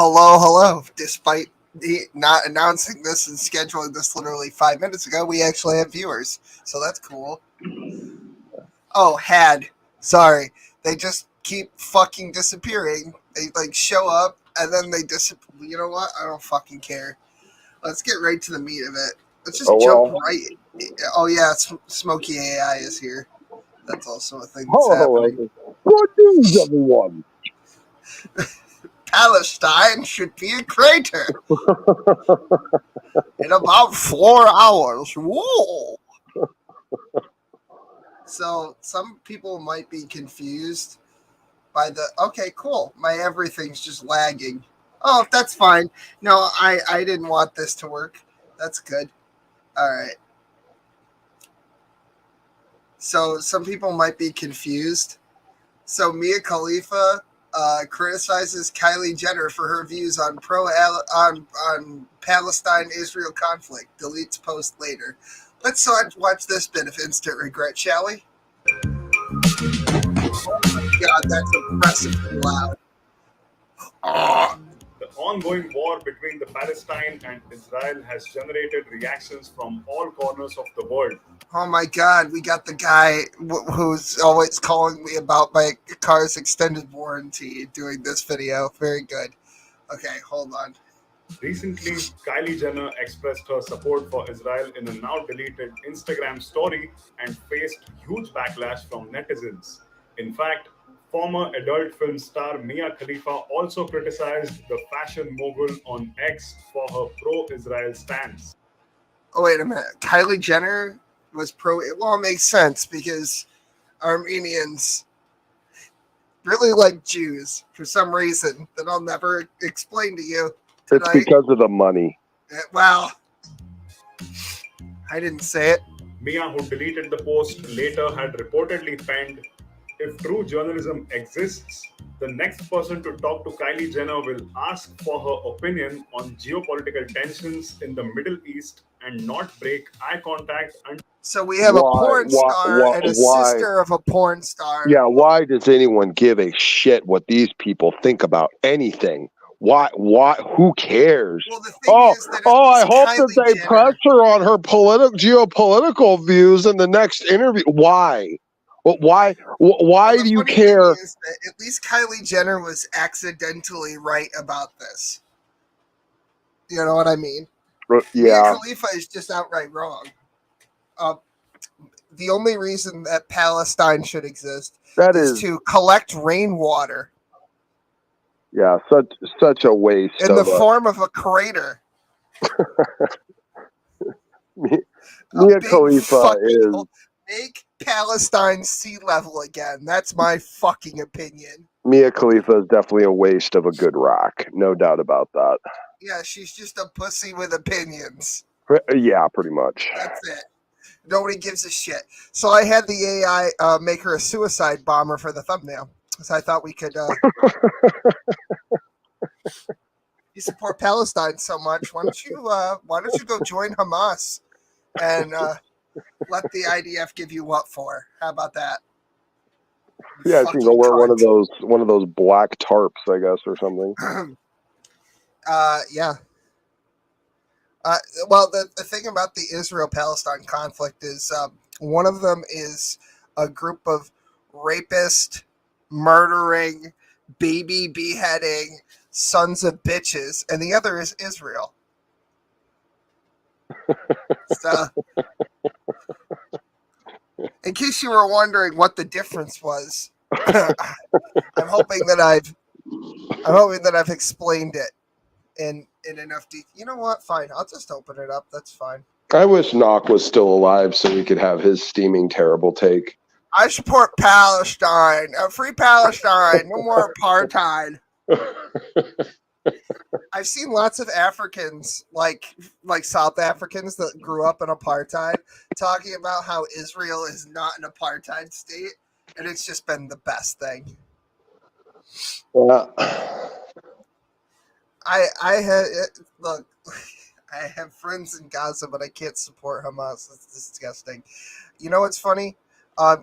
Hello. Despite not announcing this and scheduling this literally 5 minutes ago, we actually have viewers. So that's cool. Oh, Sorry. They just keep fucking disappearing. They like show up and then they disappear. You know what? I don't fucking care. Let's get right to the meat of it. Let's just jump right. Oh, yeah. Smoky AI is here. That's also a thing that's happening. Good news, everyone. Palestine should be a crater in about 4 hours. Whoa! So some people might be confused by the. Okay, cool. My everything's just lagging. Oh, that's fine. No, I didn't want this to work. That's good. All right. So some people might be confused. So Mia Khalifa criticizes Kylie Jenner for her views on on Palestine-Israel conflict. Deletes post later. Let's watch this bit of instant regret, shall we? God, that's impressively loud. The ongoing war between the Palestine and Israel has generated reactions from all corners of the world. Oh my God, we got the guy who's always calling me about my car's extended warranty doing this video. Very good. Okay, hold on. Recently, Kylie Jenner expressed her support for Israel in a now deleted Instagram story and faced huge backlash from netizens. In fact, former adult film star Mia Khalifa also criticized the fashion mogul on X for her pro-Israel stance. Oh, wait a minute. Kylie Jenner was pro. Well, it makes sense because Armenians really like Jews for some reason that I'll never explain to you tonight. It's because of the money. Well, I didn't say it. Mia, who deleted the post, later had reportedly penned, "If true journalism exists, the next person to talk to Kylie Jenner will ask for her opinion on geopolitical tensions in the Middle East and not break eye contact." So we have a porn star and a sister of a porn star. Yeah, why does anyone give a shit what these people think about anything? Why? Who cares? Well, the thing is that I hope that they press her on her geopolitical views in the next interview. Why? Why do you care? Is that at least Kylie Jenner was accidentally right about this. You know what I mean? Yeah. Mia Khalifa is just outright wrong. The only reason that Palestine should exist is to collect rainwater. Yeah, such a waste. In the form of a crater. Mia Khalifa is... Make Palestine sea level again. That's my fucking opinion. Mia Khalifa is definitely a waste of a good rock. No doubt about that. Yeah, she's just a pussy with opinions. Yeah, pretty much. That's it. Nobody gives a shit. So I had the AI make her a suicide bomber for the thumbnail. So I thought we could... You support Palestine so much. Why don't you go join Hamas and let the IDF give you what for? How about that? Yeah, she can go wear one of those black tarps, I guess, or something. Yeah. Well, the thing about the Israel-Palestine conflict is one of them is a group of rapist, murdering, baby beheading sons of bitches, and the other is Israel. So, in case you were wondering what the difference was, I'm hoping that I've explained it in enough detail. You know what? Fine, I'll just open it up. That's fine. I wish Knock was still alive so we could have his steaming terrible take. I support Palestine. Free Palestine. No more apartheid. I've seen lots of Africans, like South Africans that grew up in apartheid, talking about how Israel is not an apartheid state, and it's just been the best thing. I have friends in Gaza, but I can't support Hamas. It's disgusting. You know what's funny?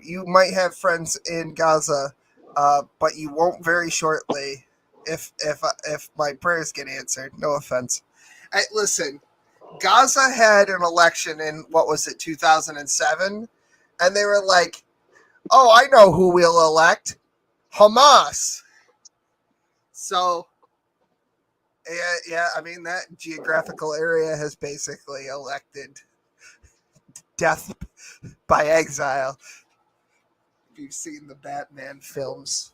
You might have friends in Gaza, but you won't very shortly if my prayers get answered. No offense. Listen, Gaza had an election in what was it, 2007, and they were like, "Oh, I know who we'll elect, Hamas." So, yeah. I mean, that geographical area has basically elected death by exile. If you've seen the Batman films.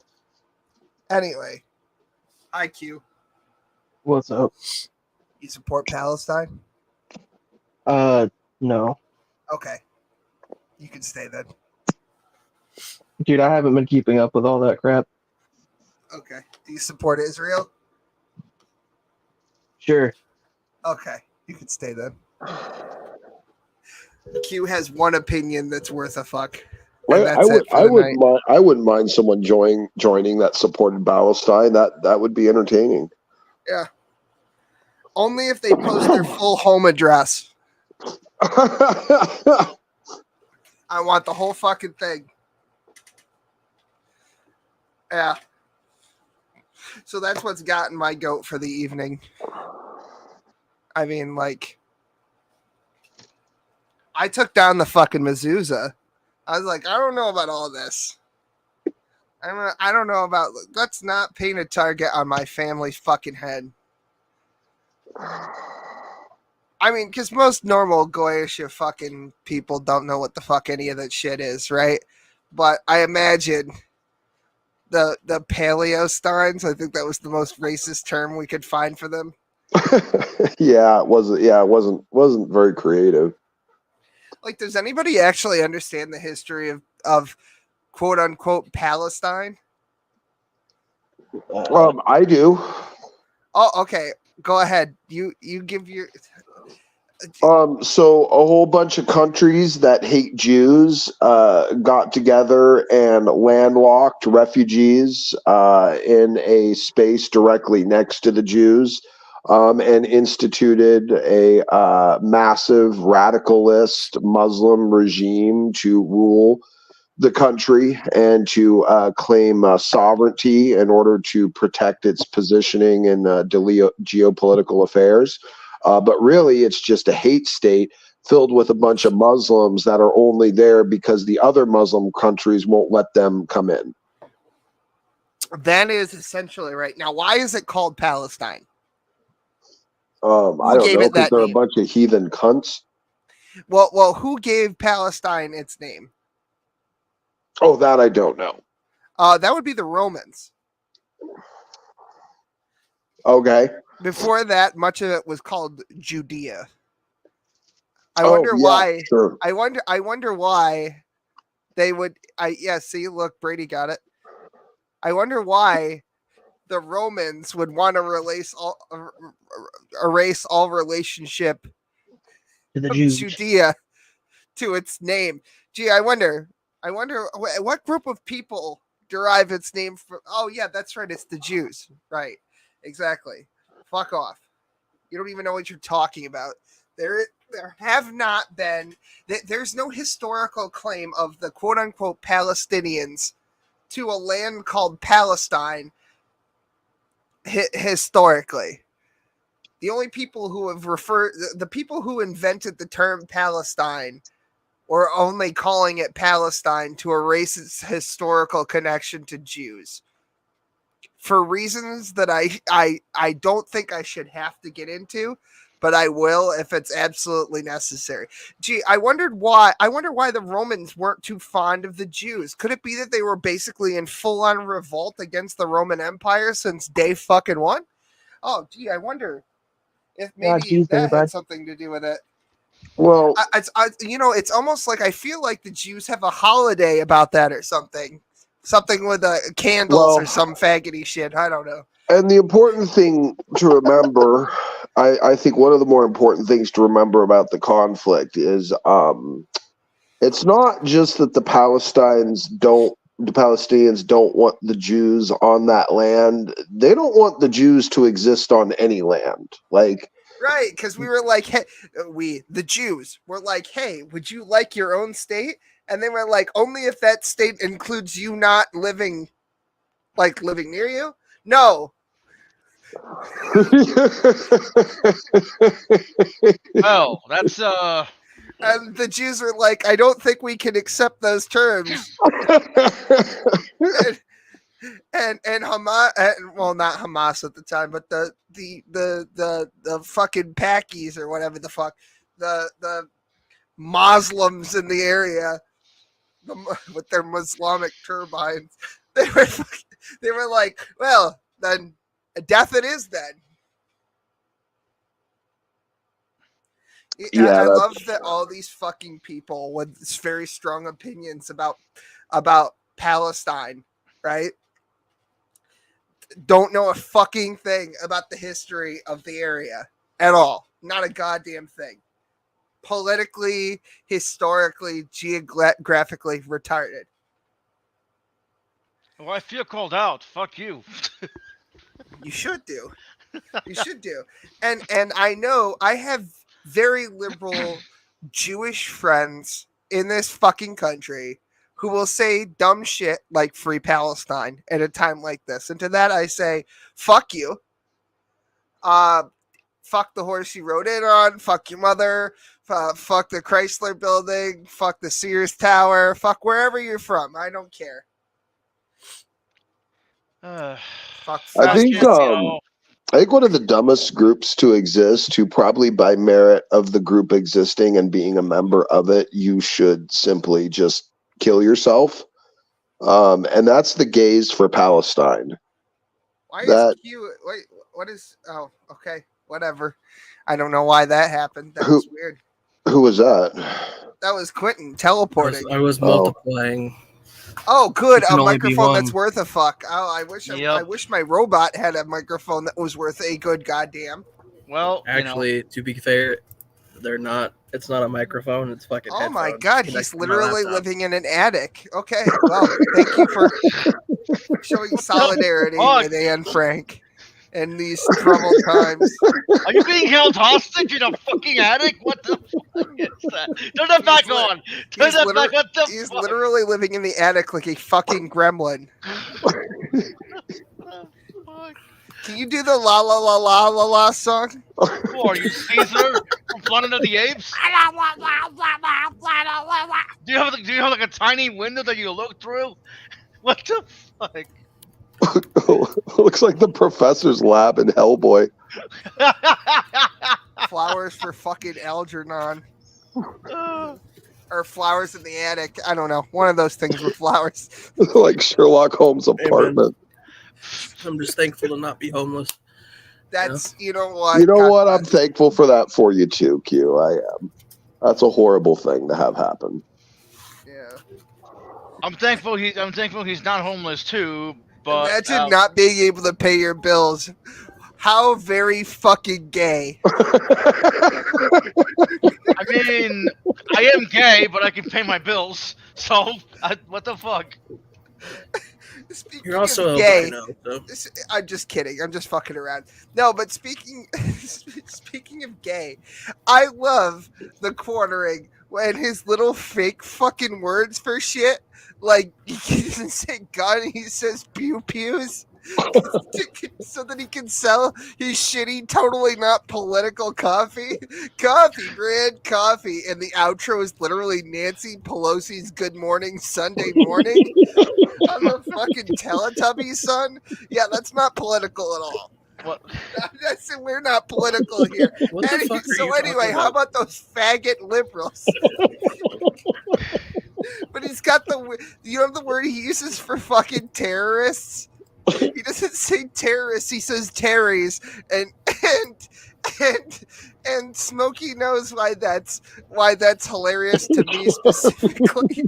Anyway, IQ. What's up? You support Palestine? No. Okay. You can stay then. Dude, I haven't been keeping up with all that crap. Okay. Do you support Israel? Sure. Okay. You can stay then. Q has one opinion that's worth a fuck. And that's it for the night. I wouldn't mind someone joining that supported Palestine. That would be entertaining. Yeah. Only if they post their full home address. I want the whole fucking thing. Yeah. So that's what's gotten my goat for the evening. I mean, like, I took down the fucking mezuzah. I was like, I don't know about all this. I don't know about. Let's not paint a target on my family's fucking head. I mean, because most normal Goyish fucking people don't know what the fuck any of that shit is, right? But I imagine the Paleosteins, I think that was the most racist term we could find for them. It wasn't very creative. Like, does anybody actually understand the history of quote unquote Palestine? I do. Oh, okay. Go ahead. You give your. So a whole bunch of countries that hate Jews got together and landlocked refugees in a space directly next to the Jews, and instituted a massive radicalist Muslim regime to rule the country and to claim sovereignty in order to protect its positioning in geopolitical affairs. But really, it's just a hate state filled with a bunch of Muslims that are only there because the other Muslim countries won't let them come in. That is essentially right. Now, why is it called Palestine? I don't know, because they're a bunch of heathen cunts. Well, who gave Palestine its name? Oh, that I don't know. That would be the Romans. Okay. Before that, much of it was called Judea. I wonder why. Sure. I wonder why they would. See, look, Brady got it. I wonder why the Romans would want to erase all relationship To the of Jews. Judea to its name. Gee, I wonder what group of people derive its name from. Oh yeah, that's right. It's the Jews. Right. Exactly. Fuck off. You don't even know what you're talking about. There have not been. There's no historical claim of the quote unquote Palestinians to a land called Palestine historically. The only people who have the people who invented the term Palestine were only calling it Palestine to erase its historical connection to Jews. For reasons that I don't think I should have to get into, but I will if it's absolutely necessary. Gee, I wonder why the Romans weren't too fond of the Jews. Could it be that they were basically in full-on revolt against the Roman Empire since day fucking one? Oh, gee, I wonder if maybe that had something to do with it. Well, it's almost like I feel like the Jews have a holiday about that or something. Something with candles or some faggoty shit. I don't know. And the important thing to remember, I think one of the more important things to remember about the conflict is it's not just that the Palestinians don't want the Jews on that land. They don't want the Jews to exist on any land. Like, right, because we were like, hey, the Jews were like, hey, would you like your own state? And they were like, only if that state includes you not living near you? No. Well, that's And the Jews are like, I don't think we can accept those terms. And Hamas, well, not Hamas at the time, but the fucking Pakis or whatever the fuck, the Muslims in the area, with their Muslimic turbines, they were like, well, then death it is then. Yeah, I that's- love that all these fucking people with very strong opinions about Palestine, right? Don't know a fucking thing about the history of the area at all. Not a goddamn thing. Politically, historically, geographically retarded. well, I feel called out. Fuck you. You should do. You should do. And I know I have very liberal Jewish friends in this fucking country who will say dumb shit like free Palestine at a time like this. And to that I say, fuck you. Fuck the horse you rode in on. Fuck your mother. Fuck the Chrysler building. Fuck the Sears Tower. Fuck wherever you're from. I don't care. Fuck. I think Fascists, I think one of the dumbest groups to exist, who probably by merit of the group existing and being a member of it, you should simply just kill yourself. And that's the Gays for Palestine. Why that- is Q? Wait, what is? Oh, okay, whatever. I don't know why that happened. That Who- was weird. Who was that? That was Quentin teleporting. I was Oh. multiplying. Oh, good, It can a only be microphone that's one. worth a fuck. Oh, I Yep. wish my robot had a microphone that was worth a good goddamn. well, Actually, to be fair, they're not. It's not a microphone. It's fucking. Oh my headphones god, connected he's to my literally laptop. living in an attic. Okay, well, thank you for showing solidarity Fuck. with Anne Frank in these troubled times. are you being held hostage in a fucking attic? What the fuck is that? Turn that back He's on. Turn he's that liter- back. What the He's fuck? literally living in the attic like a fucking gremlin. Fuck. Can you do the la la la la la la song? Who are you, Caesar from Planet of the Apes? Do you have like a tiny window that you look through? What the fuck? Looks like the professor's lab in Hellboy. Flowers for fucking Algernon. Or flowers in the attic. I don't know. One of those things with flowers. Like Sherlock Holmes' apartment. I'm just thankful to not be homeless. That's, you know what? You know God what? I'm bless. thankful for that for you too, Q. I am. That's a horrible thing to have happen. Yeah. I'm thankful he's not homeless too. But Imagine not being able to pay your bills. How very fucking gay. I mean, I am gay, but I can pay my bills. So what the fuck? Speaking You're also of a gay, albino, so I'm just kidding. I'm just fucking around. No, but speaking of gay, I love the cornering when his little fake fucking words for shit. Like he doesn't say gun, he says pew pews. So that he can sell his shitty, totally not political coffee, brand coffee, and the outro is literally Nancy Pelosi's "Good Morning Sunday Morning" on the fucking Teletubbies, son. Yeah, that's not political at all. What? We're not political here. what the fuck are So you anyway, talking how about? about those faggot liberals? But he's got you know the word he uses for fucking terrorists? He doesn't say terrorists, he says Terrys, and Smokey knows why that's hilarious to me specifically.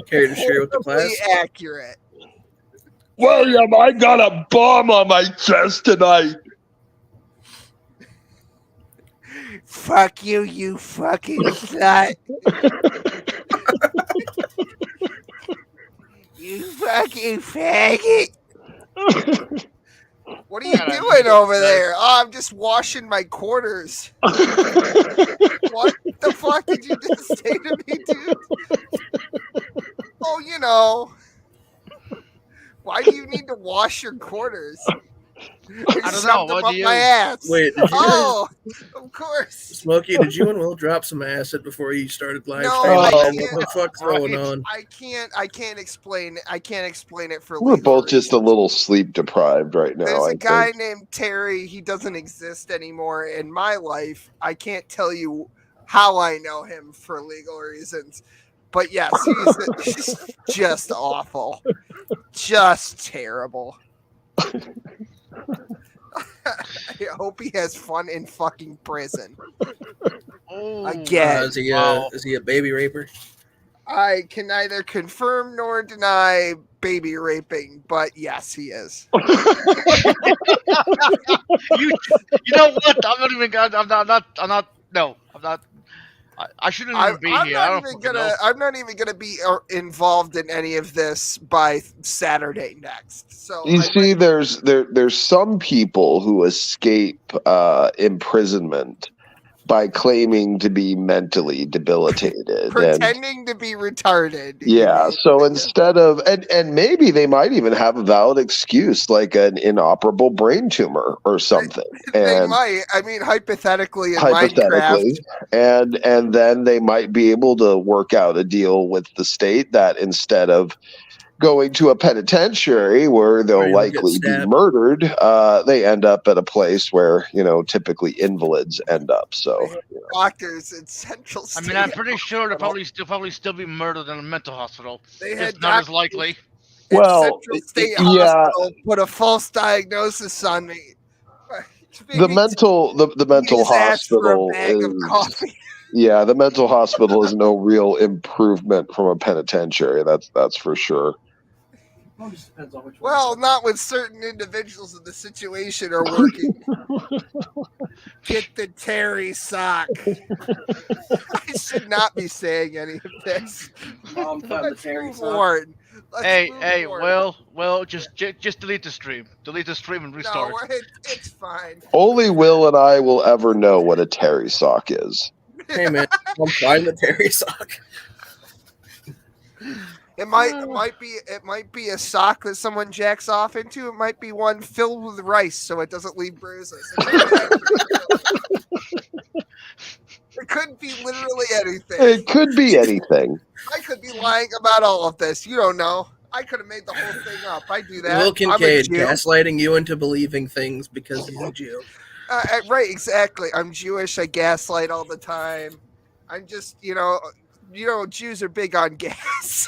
Care to share with the Totally class? accurate. William, I got a bomb on my chest tonight. Fuck you, you fucking slut. You fucking faggot. What are you God, doing over there? Oh, I'm just washing my quarters. What the fuck did you just say to me, dude? Oh, you know. Why do you need to wash your quarters? I don't know. What up do you? my ass. Wait, did you Oh, of course. Smokey, did you and Will drop some acid before you started live No, streaming? I What can't. the fuck's going Right. on? I can't explain. I can't explain it for. We're legal both just a reasons. little sleep deprived right now. There's I a guy think. named Terry. He doesn't exist anymore in my life. I can't tell you how I know him for legal reasons. But yes, he's just awful. Just terrible. I hope he has fun in fucking prison. Oh, Again. Wow. Is he a baby raper? I can neither confirm nor deny baby raping, but yes, he is. You know what? I'm not even gonna. I'm not. No, I'm not. I shouldn't even be here. I don't fucking know. I'm not even gonna be involved in any of this by Saturday next. So You see, there's some people who escape imprisonment by claiming to be mentally debilitated and pretending to be retarded. yeah, so instead of and maybe they might even have a valid excuse like an inoperable brain tumor or something. They And might. I mean, hypothetically in Minecraft. and then they might be able to work out a deal with the state that instead of going to a penitentiary where they'll Or you'll get likely be stabbed. murdered, they end up at a place where typically invalids end up. So Doctors in Central I State. mean, I'm pretty sure they'll Hospital. probably still be murdered in a mental hospital. They had It's not as doctors likely. in Well, Central State yeah. Hospital put a false diagnosis on me. the mental His ass for a hospital bag of is coffee. yeah, the mental hospital is no real improvement from a penitentiary. That's for sure. Well, not when certain individuals in the situation are working. Get the Terry sock. I should not be saying any of this. Mom found the Let's Terry move sock. on. Let's move Hey, on. well, just delete the stream. Delete the stream and restart. No, it's fine. Only Will and I will ever know what a Terry sock is. Hey man, I'm fine with Terry sock. It might be a sock that someone jacks off into. It might be one filled with rice so it doesn't leave bruises. It could be literally anything. It could be anything. I could be lying about all of this. You don't know. I could have made the whole thing up. I do that. Will I'm a Kincaid Jew. gaslighting you into believing things because he's a Jew. Right, exactly. I'm Jewish. I gaslight all the time. I'm just, Jews are big on gas.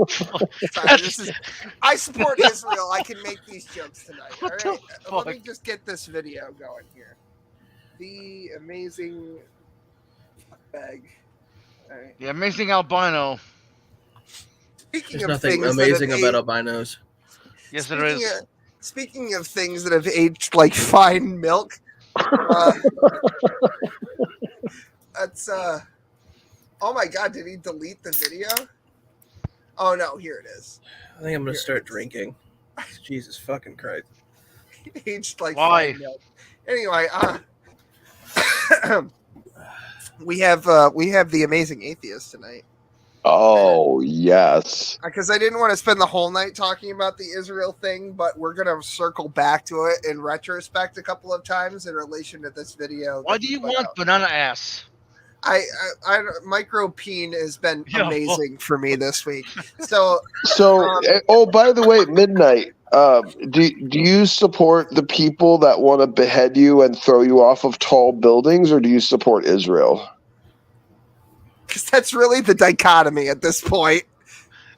Sorry, I support Israel. I can make these jokes tonight. All What the right, let me fuck? just get this video going here. The amazing bag. All right. The amazing albino. Speaking There's of nothing things amazing that have about albinos. Yes, there is. Speaking of things that have aged like fine milk, that's oh my god, did he delete the video? Oh no, here it is. I think I'm gonna start drinking. Jesus fucking Christ. Aged like Why? fine milk. Anyway, we have the amazing atheist tonight. Oh yes. Because I didn't want to spend the whole night talking about the Israel thing, but we're gonna circle back to it in retrospect a couple of times in relation to this video. Why do you want banana ass? I micro peen has been Yeah, amazing for me this week. So Oh, by the way, Midnight. Do you support the people that want to behead you and throw you off of tall buildings, or do you support Israel? because that's really the dichotomy at this point.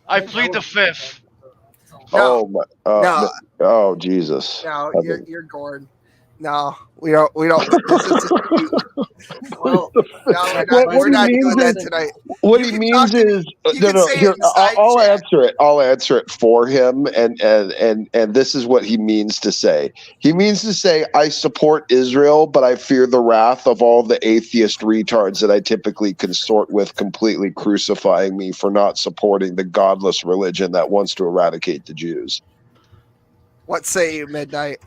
I plead the fifth. No. Oh my! No. Oh Jesus! No, Heaven. you're Gordon. No, we don't. Well, We're not doing that tonight. What You he can means talk in- is you no, can no. say it Here, in the side I'll chat. answer it. I'll answer it for him, and this is what he means to say. He means to say, I support Israel, but I fear the wrath of all the atheist retards that I typically consort with, completely crucifying me for not supporting the godless religion that wants to eradicate the Jews. What say you, Midnight?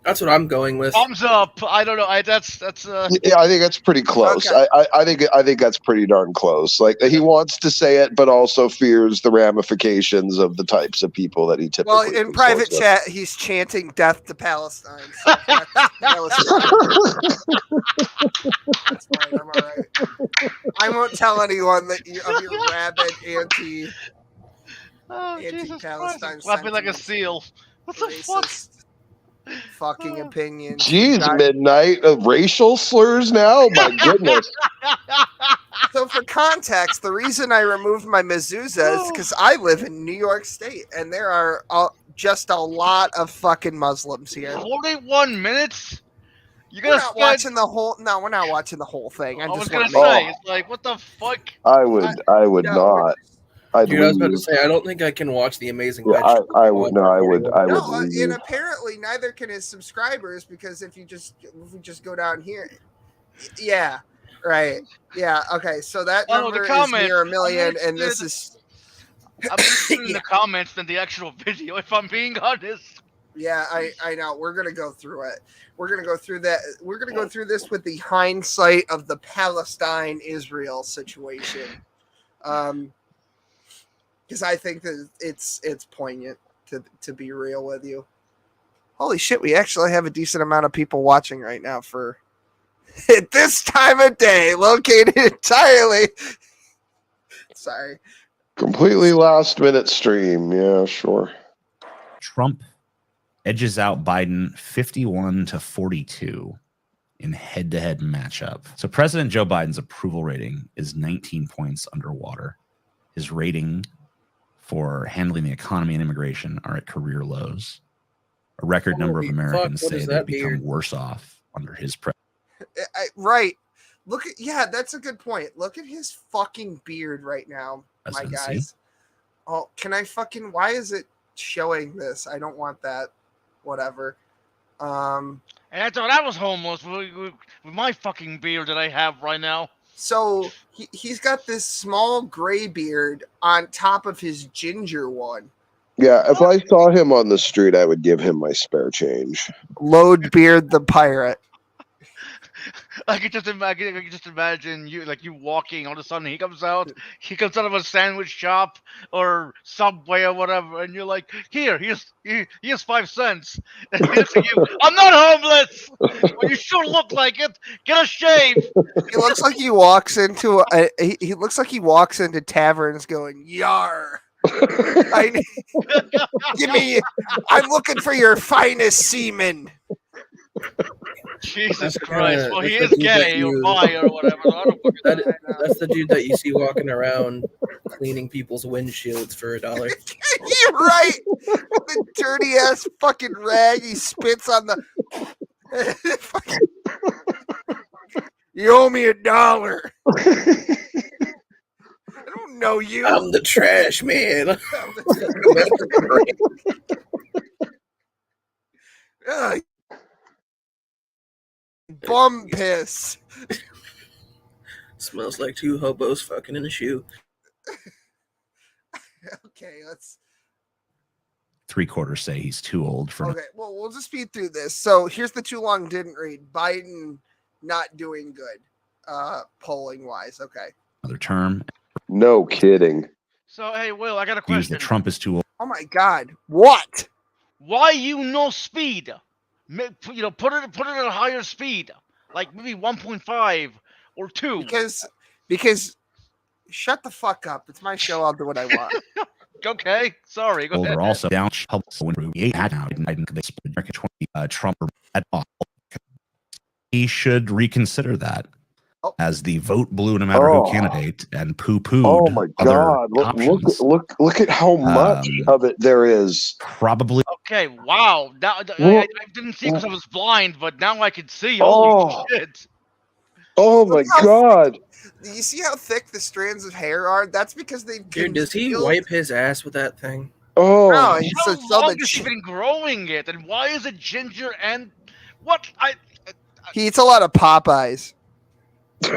That's what I'm going with. Thumbs up. I don't know. That's Yeah, I think that's pretty close. Okay. I think that's pretty darn close. Like he wants to say it, but also fears the ramifications of the types of people that he typically. Well, in private consorts with. chat, he's chanting "Death to Palestine." So that was that's fine. I'm all right. I won't tell anyone that of your rabid Jesus anti-Palestine Christ. Flapping like a sentiments, seal. What the fuck? racist fucking opinions. Jeez, God. midnight of racial slurs now. My goodness. So for context, the reason I removed my mezuzah is because I live in New York State, and there are just a lot of fucking Muslims here. 41 minutes? You're We're gonna not spend... watching the whole. No, we're not watching the whole thing. I was just gonna wanna- say, it's like, what the fuck? I would No, not. I'd Dude, I was about to leave. say I don't think I can watch The Amazing Yeah, Vegetable. I would. No, I would. I would No, and leave. apparently neither can his subscribers because if we just go down here, yeah, right, yeah, okay. So that Oh, number the is comments. near 1 million, I'm and this is I'm interested in the comments than the actual video, if I'm being honest. yeah. I know. We're gonna go through it. We're gonna go through that. We're gonna go through this with the hindsight of the Palestine-Israel situation. Because I think that it's poignant to be real with you. Holy shit, we actually have a decent amount of people watching right now for at this time of day, located entirely. Sorry. Completely last minute stream. Yeah, sure. Trump edges out Biden 51-42 in head-to-head matchup. So President Joe Biden's approval rating is 19 points underwater. His rating for handling the economy and immigration are at career lows. A record number of Holy Americans fuck, what say is they've that become beard? worse off under his presidency. Right. Look at that's a good point. Look at his fucking beard right now, my guys. Oh, can I fucking why is it showing this? I don't want that. Whatever. And I thought I was homeless with my fucking beard that I have right now. So he's got this small gray beard on top of his ginger one. Yeah, if I saw him on the street, I would give him my spare change. Load Beard the pirate. I could just imagine you walking. All of a sudden, he comes out of a sandwich shop or Subway or whatever, and you're like, here's 5 cents. And he looks at you, I'm not homeless. Well, you sure look like it. Get a shave. He looks like he walks into he looks like he walks into taverns going, "Yar." I'm looking for your finest semen. Jesus That's Christ. kinda- Well, he that's is the dude that gay or you- bi or whatever. So I don't fucking know. That's the dude that you see walking around cleaning people's windshields for $1. You're right. The dirty ass fucking rag he spits on the. You owe me $1. I don't know you. I'm the trash man. Ugh. Bum piss. Smells like 2 hobos fucking in a shoe. Okay, let's. 3/4 say he's too old for Okay, well, we'll just speed through this. So here's the too long didn't read. Biden not doing good, polling wise. Okay. another term. No kidding. So, hey, Will, I got a Views question. that Trump is too old. Oh my God. What? Why you no speed? Put it at a higher speed, like maybe 1.5 or 2. Because shut the fuck up. It's my show. I'll do what I want. Okay, sorry. Go ahead. Are also down. Trump. He should reconsider that Oh. as the vote blue no matter Oh. who candidate and poo-pooed. Oh my other God! options. Look at how much of it there is. Probably Okay, wow. Now, I Well- didn't see because I was blind, but now I can see. Oh. Holy shit. Oh my Look how- God! Do you see how thick the strands of hair are? That's because they've Dude, does he concealed- wipe his ass with that thing? Oh, No, he How said so long the has he been growing it, and why is it ginger and what? he eats a lot of Popeyes. I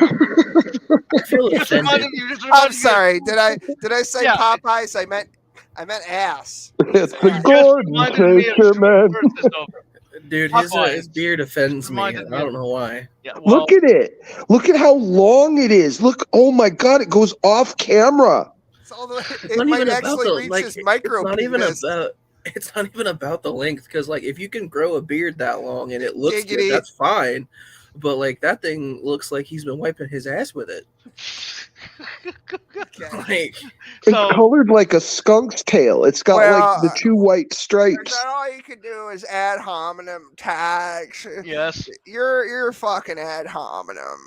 feel You just offended. reminded me. I'm sorry. Did I say Yeah. Popeyes? I meant ass. it's the Gordon reminded me of Taker, man. verses of Dude, My his point. beard offends me. I Reminded me don't of- know why. Yeah, well, Look at it. Look at how long it is. Look. Oh my God. It goes off camera. It's all the, It's it not might even about actually the reach his it's micro not even penis. about. It's not even about the length, because like if you can grow a beard that long and it looks Giggity. good, that's fine. But like that thing looks like he's been wiping his ass with it. Okay. Like It's so colored like a skunk's tail. It's got like the Well, 2 white Is stripes. that all you can do is ad hominem tax? yes, You're fucking ad hominem.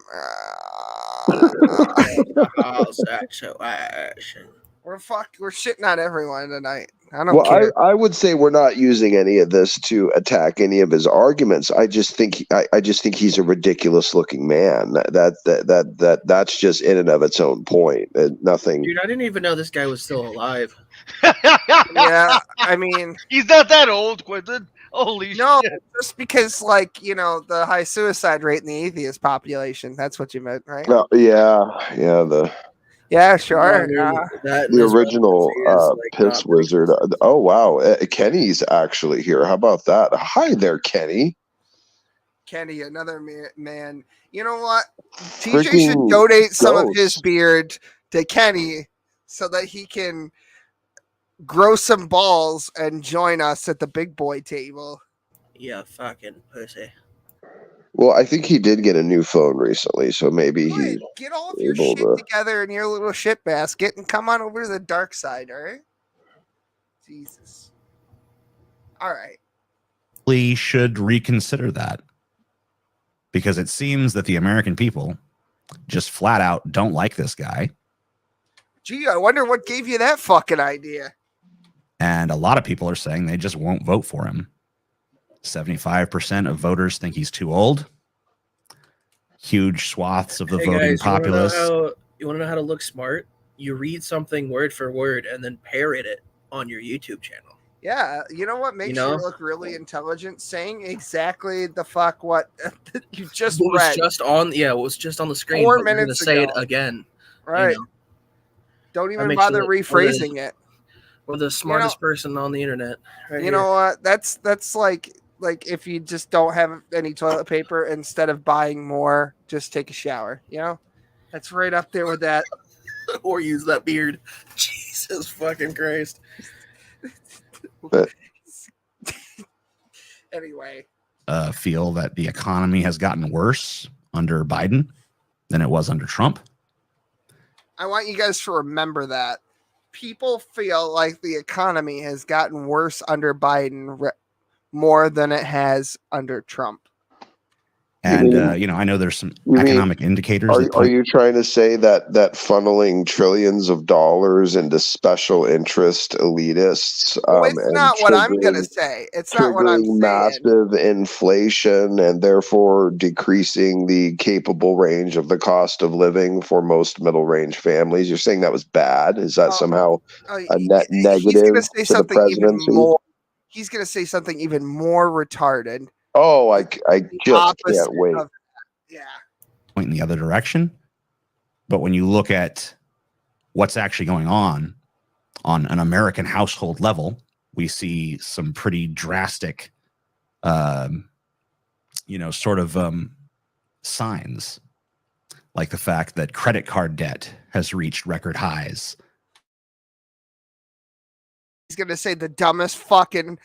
We're shitting on everyone tonight. I don't Well, care. I would say we're not using any of this to attack any of his arguments. I just think he's a ridiculous looking man. That's just in and of its own point. Nothing. dude, I didn't even know this guy was still alive. Yeah, I mean, he's not that old, Quentin. Holy no, shit! just because like the high suicide rate in the atheist population. That's what you meant, right? Yeah. Yeah, sure. Dude, that The this original reference is, like, Piss not pretty Wizard. Oh wow, Kenny's actually here. How about that? Hi there, Kenny. Kenny, another man. You know what? TJ should Freaking donate some of his ghost. beard to Kenny so that he can grow some balls and join us at the big boy table. Yeah, fucking pussy. Well, I think he did get a new phone recently, so maybe he. Good. Get all of your able shit to- together in your little shit basket and come on over to the dark side, all right? Jesus. All right. We should reconsider that because it seems that the American people just flat out don't like this guy. Gee, I wonder what gave you that fucking idea. And a lot of people are saying they just won't vote for him. 75% of voters think he's too old. Huge swaths of the voting Guys, populace. you want to know how to look smart? You read something word for word and then parrot it on your YouTube channel. Yeah, you know what makes you look really intelligent? Saying exactly the fuck what you just What was read. it was just on the screen. 4 but we're gonna minutes say ago. it again. Right. know. Don't even makes bother you look rephrasing it. We're the smartest person on the internet. Right You here. know what? That's like if you just don't have any toilet paper, instead of buying more, just take a shower. You know, that's right up there with that. Or use that beard. Jesus fucking Christ. Anyway, Feel that the economy has gotten worse under Biden than it was under Trump. I want you guys to remember that people feel like the economy has gotten worse under Biden more than it has under Trump. And mean- I know there's some you mean- economic indicators. that Are point- you trying to say that funneling trillions of dollars into special interest elitists? It's and not what I'm going to triggering- say. It's not what I'm triggering saying. massive inflation and therefore decreasing the capable range of the cost of living for most middle range families? You're saying that was bad? Is that somehow a net He's negative going to say to the something even presidency? more. He's going to say something even more retarded. Oh, I The just opposite can't wait. of- yeah. point in the other direction. But when you look at what's actually going on an American household level, we see some pretty drastic, signs, like the fact that credit card debt has reached record highs. He's going to say the dumbest fucking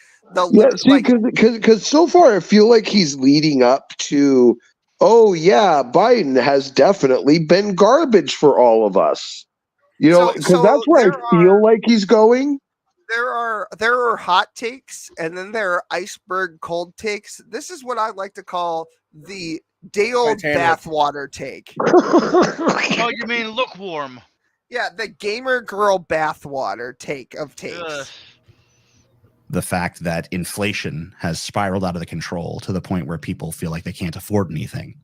Yeah, see, because so far I feel like he's leading up to, oh yeah, Biden has definitely been garbage for all of us. Because So that's where I feel like he's going. there are hot takes and then there are iceberg cold takes. This is what I like to call the day old Titanic. bathwater take. Oh, you mean lukewarm? Yeah, the gamer girl bathwater take of takes. Ugh. The fact that inflation has spiraled out of the control to the point where people feel like they can't afford anything.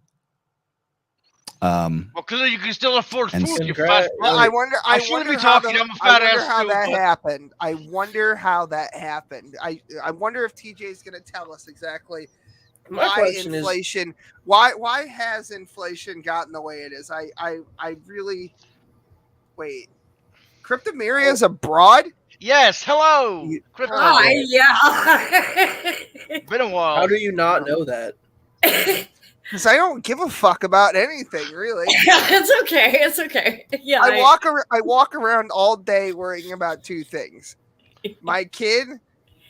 Well, because you can still afford And food, you Congrats. fat. Well, I wonder. I shouldn't wonder be how talking. that, I'm a I fat wonder ass how too, that but- happened. I wonder how that happened. I wonder if TJ is going to tell us exactly My why question is, inflation. Why has inflation gotten the way it is? I really wait. Cryptomeria is abroad. Yes, hello, You- Crypto. Hi. Yeah. Been a while. How do you not know that? Because I don't give a fuck about anything, really. It's okay. It's okay. Yeah. I walk around all day worrying about two things: my kid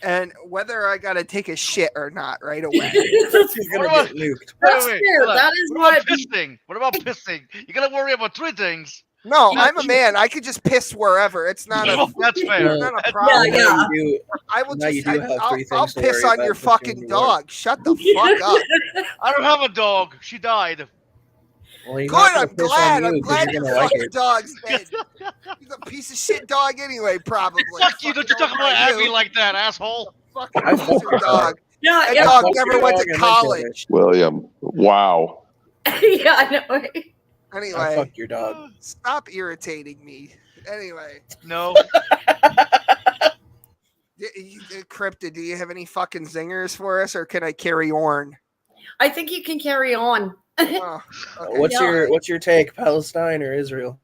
and whether I gotta take a shit or not right away. That's, You're What gonna about- get nuked. that's Wait, fair. hold on. That is What about what. pissing? What about pissing? You gotta worry about three things. No, Yeah. I'm a man. I could just piss wherever. It's not a That's fair. not a Well, problem. Yeah. now you do. I will Now you just do have I'll, three I'll things to piss worry on about your between fucking you. dog. Shut the fuck up. I don't have a dog. She died. Well, you're Good, not gonna I'm piss glad. on you I'm 'cause glad you're your gonna like fucking it. dog's dead. He's a piece of shit dog anyway, probably. Fuck you! Don't you talk about Abby like that, asshole. fucking I fucked loser your dog. dog. Yeah. That Yeah. dog fucked never your went dog to and then killed her. college. William, wow. Yeah. I know. I Anyway, fucked your dog. stop irritating me. Anyway, No. Cryptid, do you have any fucking zingers for us, or can I carry on? I think you can carry on. Oh, okay. What's your take, Palestine or Israel?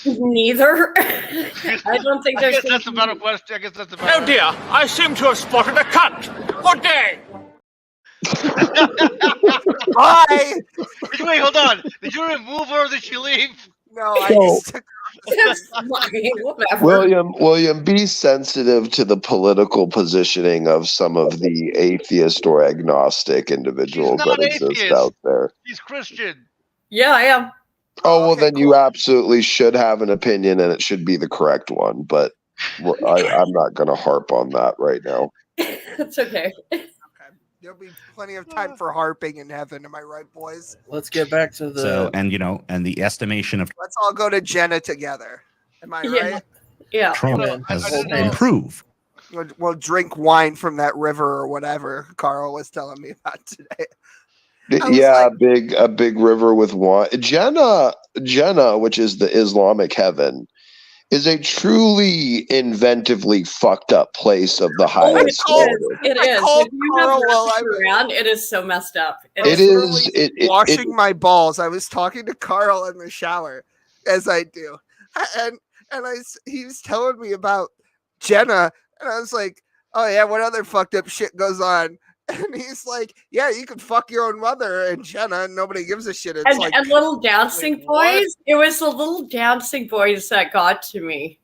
Neither. I don't think I there's. guess that's a gonna better be- question. I guess that's a better. Oh dear, I seem to have spotted a cunt. Good day. Bye. Wait, hold on. Did you remove her or did she leave? No, I So- just took. That's fine. Whatever. William, be sensitive to the political positioning of some of the atheist or agnostic individuals not that exist atheist. out there. She's Christian. Yeah, I am. Oh, well, Okay, then you cool. absolutely should have an opinion, and it should be the correct one. But I'm not going to harp on that right now. It's okay. There'll be plenty of time for harping in heaven. Am I right, boys? Let's get back to the. So, and the estimation of Let's all go to Jenna together. Am I Yeah. right? Yeah. Trump No, I has don't know. improved. We'll drink wine from that river or whatever Carl was telling me about today. I was Yeah, like- a big river with wine. Jannah, which is the Islamic heaven, is a truly inventively fucked up place of the Oh, highest called- standard. It I is. called If you have Carl while wrapped I was- around, it is so messed up. I It was is. literally washing my balls. I was talking to Carl in the shower, as I do, and he was telling me about Jenna, and I was like, "Oh yeah, what other fucked up shit goes on?" And he's like, "Yeah, you can fuck your own mother and Jenna, and nobody gives a shit." It's And, like, and little dancing Wait, what? boys. It was the little dancing boys that got to me.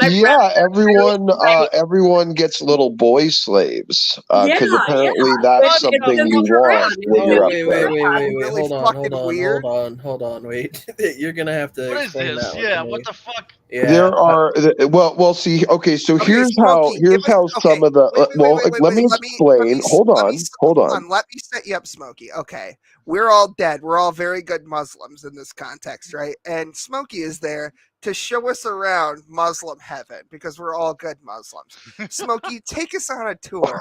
Yeah, everyone gets little boy slaves because Yeah, apparently yeah. that's It's something in you the want Quran. when you're up wait, there. Really hold fucking weird. on, wait. You're gonna have to What is explain this? that one Yeah, to me. what the fuck? Yeah, There are well, see, okay, so Okay, here's Smokey, give us- how okay, some of the let me explain. Hold on. Let me set you up, Smokey. Okay, we're all dead. We're all very good Muslims in this context, right? And Smokey is there to show us around Muslim heaven because we're all good Muslims. Smokey, take us on a tour.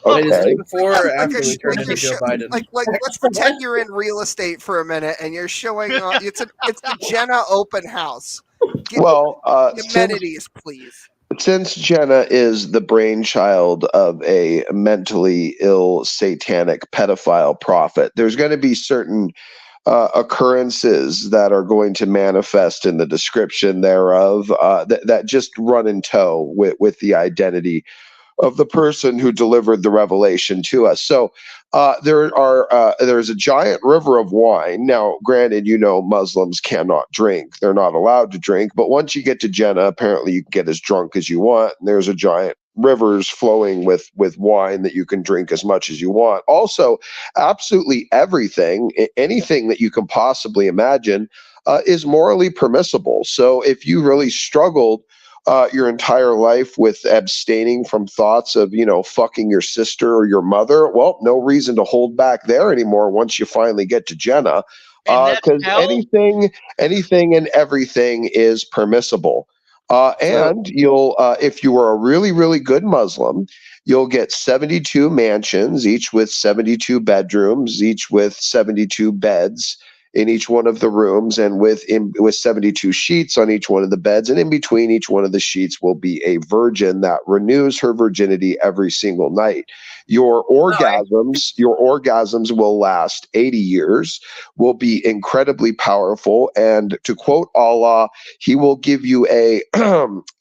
Wait, is Okay. it before or Like after a we sh- turn like into a Joe sh- Biden? Like let's pretend you're in real estate for a minute and you're showing it's the Jenna open house. Get Well, the amenities, please. since Jenna is the brainchild of a mentally ill satanic pedophile prophet, there's going to be certain occurrences that are going to manifest in the description thereof that just run in tow with the identity of the person who delivered the revelation to us. So there's a giant river of wine. Now, granted, Muslims cannot drink; they're not allowed to drink. But once you get to Jenna, apparently you can get as drunk as you want. And there's a giant rivers flowing with wine that you can drink as much as you want. Also, absolutely everything, anything that you can possibly imagine, is morally permissible. So if you really struggled your entire life with abstaining from thoughts of, fucking your sister or your mother, well, no reason to hold back there anymore once you finally get to Jenna, And that's because hell? anything and everything is permissible. And you'll, if you are a really, really good Muslim, you'll get 72 mansions, each with 72 bedrooms, each with 72 beds, in each one of the rooms, and with 72 sheets on each one of the beds, and in between each one of the sheets will be a virgin that renews her virginity every single night. Your orgasms will last 80 years, will be incredibly powerful, and to quote Allah, he will give you a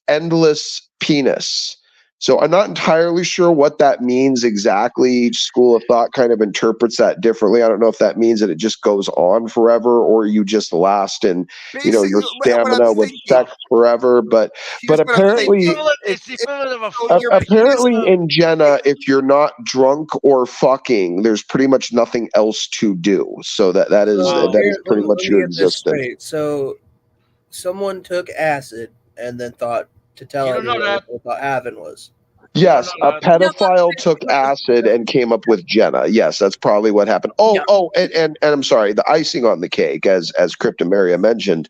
endless penis. So I'm not entirely sure what that means exactly. Each school of thought kind of interprets that differently. I don't know if that means that it just goes on forever, or you just last in, your Basically, what I'm stamina with thinking- sex forever. But Here's what I'm apparently, thinking. It's the equivalent of a So you're- apparently in Jenna, if you're not drunk or fucking, there's pretty much nothing else to do. So that is So that is here, pretty let much me your get this existence. straight. So someone took acid and then thought to tell You don't know everyone that. what Avon was. Yes, No, a pedophile took acid and came up with Jenna. Yes, that's probably what happened. And I'm sorry, the icing on the cake, as Cryptomaria mentioned,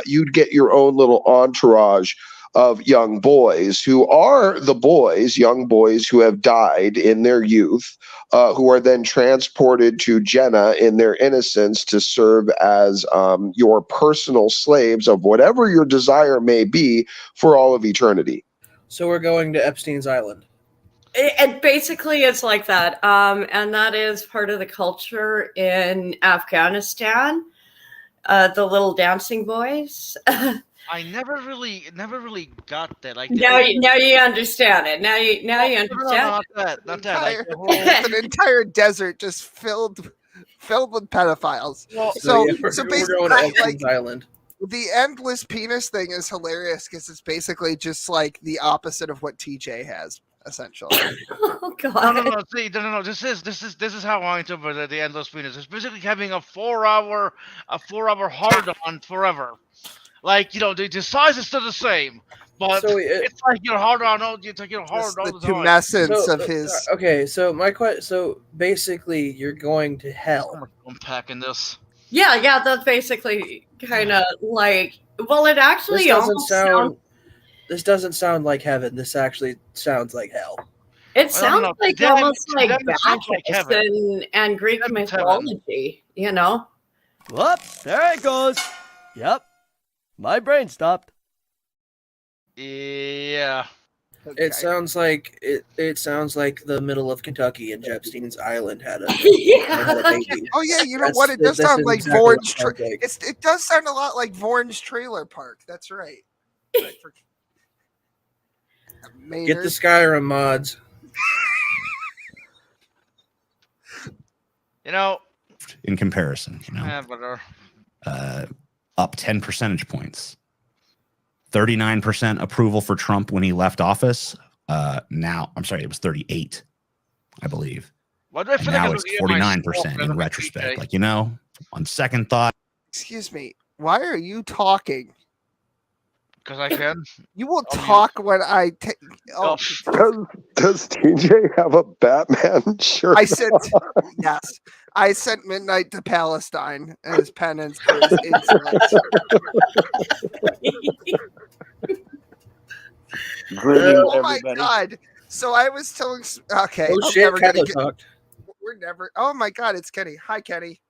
you'd get your own little entourage of young boys who are young boys who have died in their youth, who are then transported to Jenna in their innocence to serve as your personal slaves of whatever your desire may be for all of eternity. So we're going to Epstein's Island. And basically, it's like that. And that is part of the culture in Afghanistan. The little dancing boys. I never really got that. Like now you understand it. Now you understand. not that. Not that. Like, the whole, It's an entire desert just filled with pedophiles. well, So yeah, we're basically, going to like, Epstein's Island. the endless penis thing is hilarious because it's basically just like the opposite of what TJ has, essentially. Oh no, God. See, no. This is how I interpret the endless penis. It's basically having a 4-hour hard on forever. Like, the size is still the same, but So it's like you're hard on. You take your hard Just all the the time. tumescence of his. Okay, so my question. So basically, you're going to I'm hell. unpacking this. Yeah, that's basically kind of like. Well, it actually This doesn't almost sound. This doesn't sound like heaven. This actually sounds like hell. It I sounds don't know. like Them- almost like them it sounds like Bacchus heaven. and Greek Them it's heaven. mythology. You know. Whoop, there it goes. Yep. My brain stopped. Yeah. It sounds like it sounds like the middle of Kentucky and Epstein's Island had a Yeah. baby. Oh yeah, you know That's- what? It does this sound is like exactly what Vorn's. it sounds like. It does sound a lot like Vorn's Trailer Park. That's right. Get the Skyrim mods. In comparison, Whatever. up 10 percentage points. 39% approval for Trump when he left office. Now, I'm sorry, it was 38, I believe. Why do I And feel like now I'm it's looking at 49% myself in as a retrospect. DJ? Like, on second thought, Excuse me. Why are you talking? Because I can. You will Oh, you- talk when I take. Oh, Does TJ have a Batman shirt? I sent yes. I sent Midnight to Palestine as penance for his insolence. Greetings, Oh my everybody. God! So I was telling. Okay, Oh I'm shit, never gonna Kylo get. talked. We're never. Oh my God! It's Kenny. Hi, Kenny.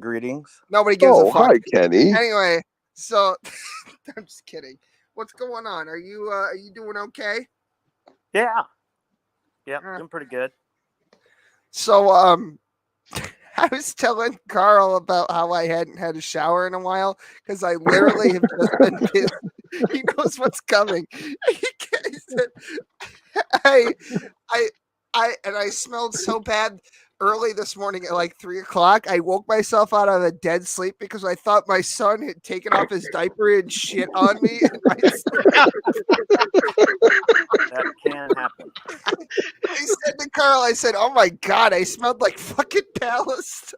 Greetings. Nobody gives a fuck. Hi, Kenny. Anyway, so I'm just kidding. What's going on? Are you doing okay? Yeah. Yep, doing pretty good. So I was telling Carl about how I hadn't had a shower in a while because I literally have just been pissed. He knows what's coming. He said, I smelled so bad early this morning at like 3:00. I woke myself out of a dead sleep because I thought my son had taken off his diaper and shit on me. That can happen. I said to Carl, I said, "Oh my God, I smelled like fucking Palestine."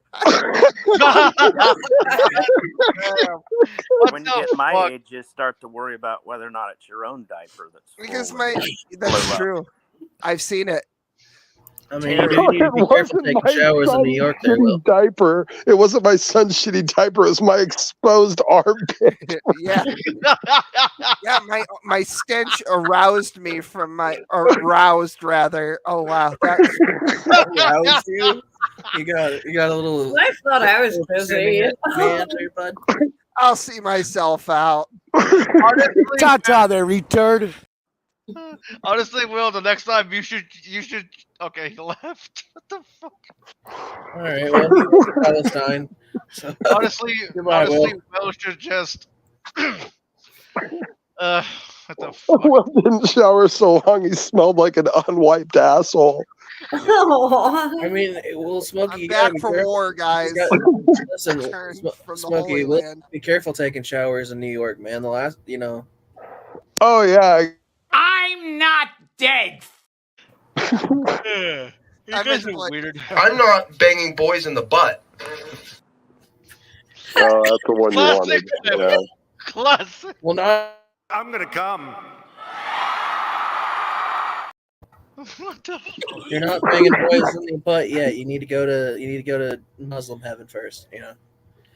When you get my age, you start to worry about whether or not it's your own diaper that's Because full and that's blow up. true. I've seen it. I mean, you do need to be careful taking showers in New York there, Will. Diaper. It wasn't my son's shitty diaper. It was my exposed armpit. Yeah, yeah. My stench aroused me from my aroused rather. Oh wow, that Aroused you? You got a little. I thought I was busy. Man, there, bud. I'll see myself out. Honestly, Ta-ta there, retard. honestly, Will, the next time you should. Okay, he left. What the fuck? All right, well, Palestine. So, Honestly, Goodbye, Will should just. What the fuck? Will didn't shower so long he smelled like an unwiped asshole. Oh. I mean, well, Smokey, I'm you gotta back be for careful. war, guys. Listen, Return from the Smokey, Holy Land. be careful taking showers in New York, man. The last, Oh yeah, I'm not dead. You I guys meant are like- weird. I'm not banging boys in the butt. oh, that's the one you Classic. wanted. Yeah. Classic. well, not. I'm gonna come. What the fuck? You're not banging boys in the butt yet. You need to go to Muslim heaven first. Yeah.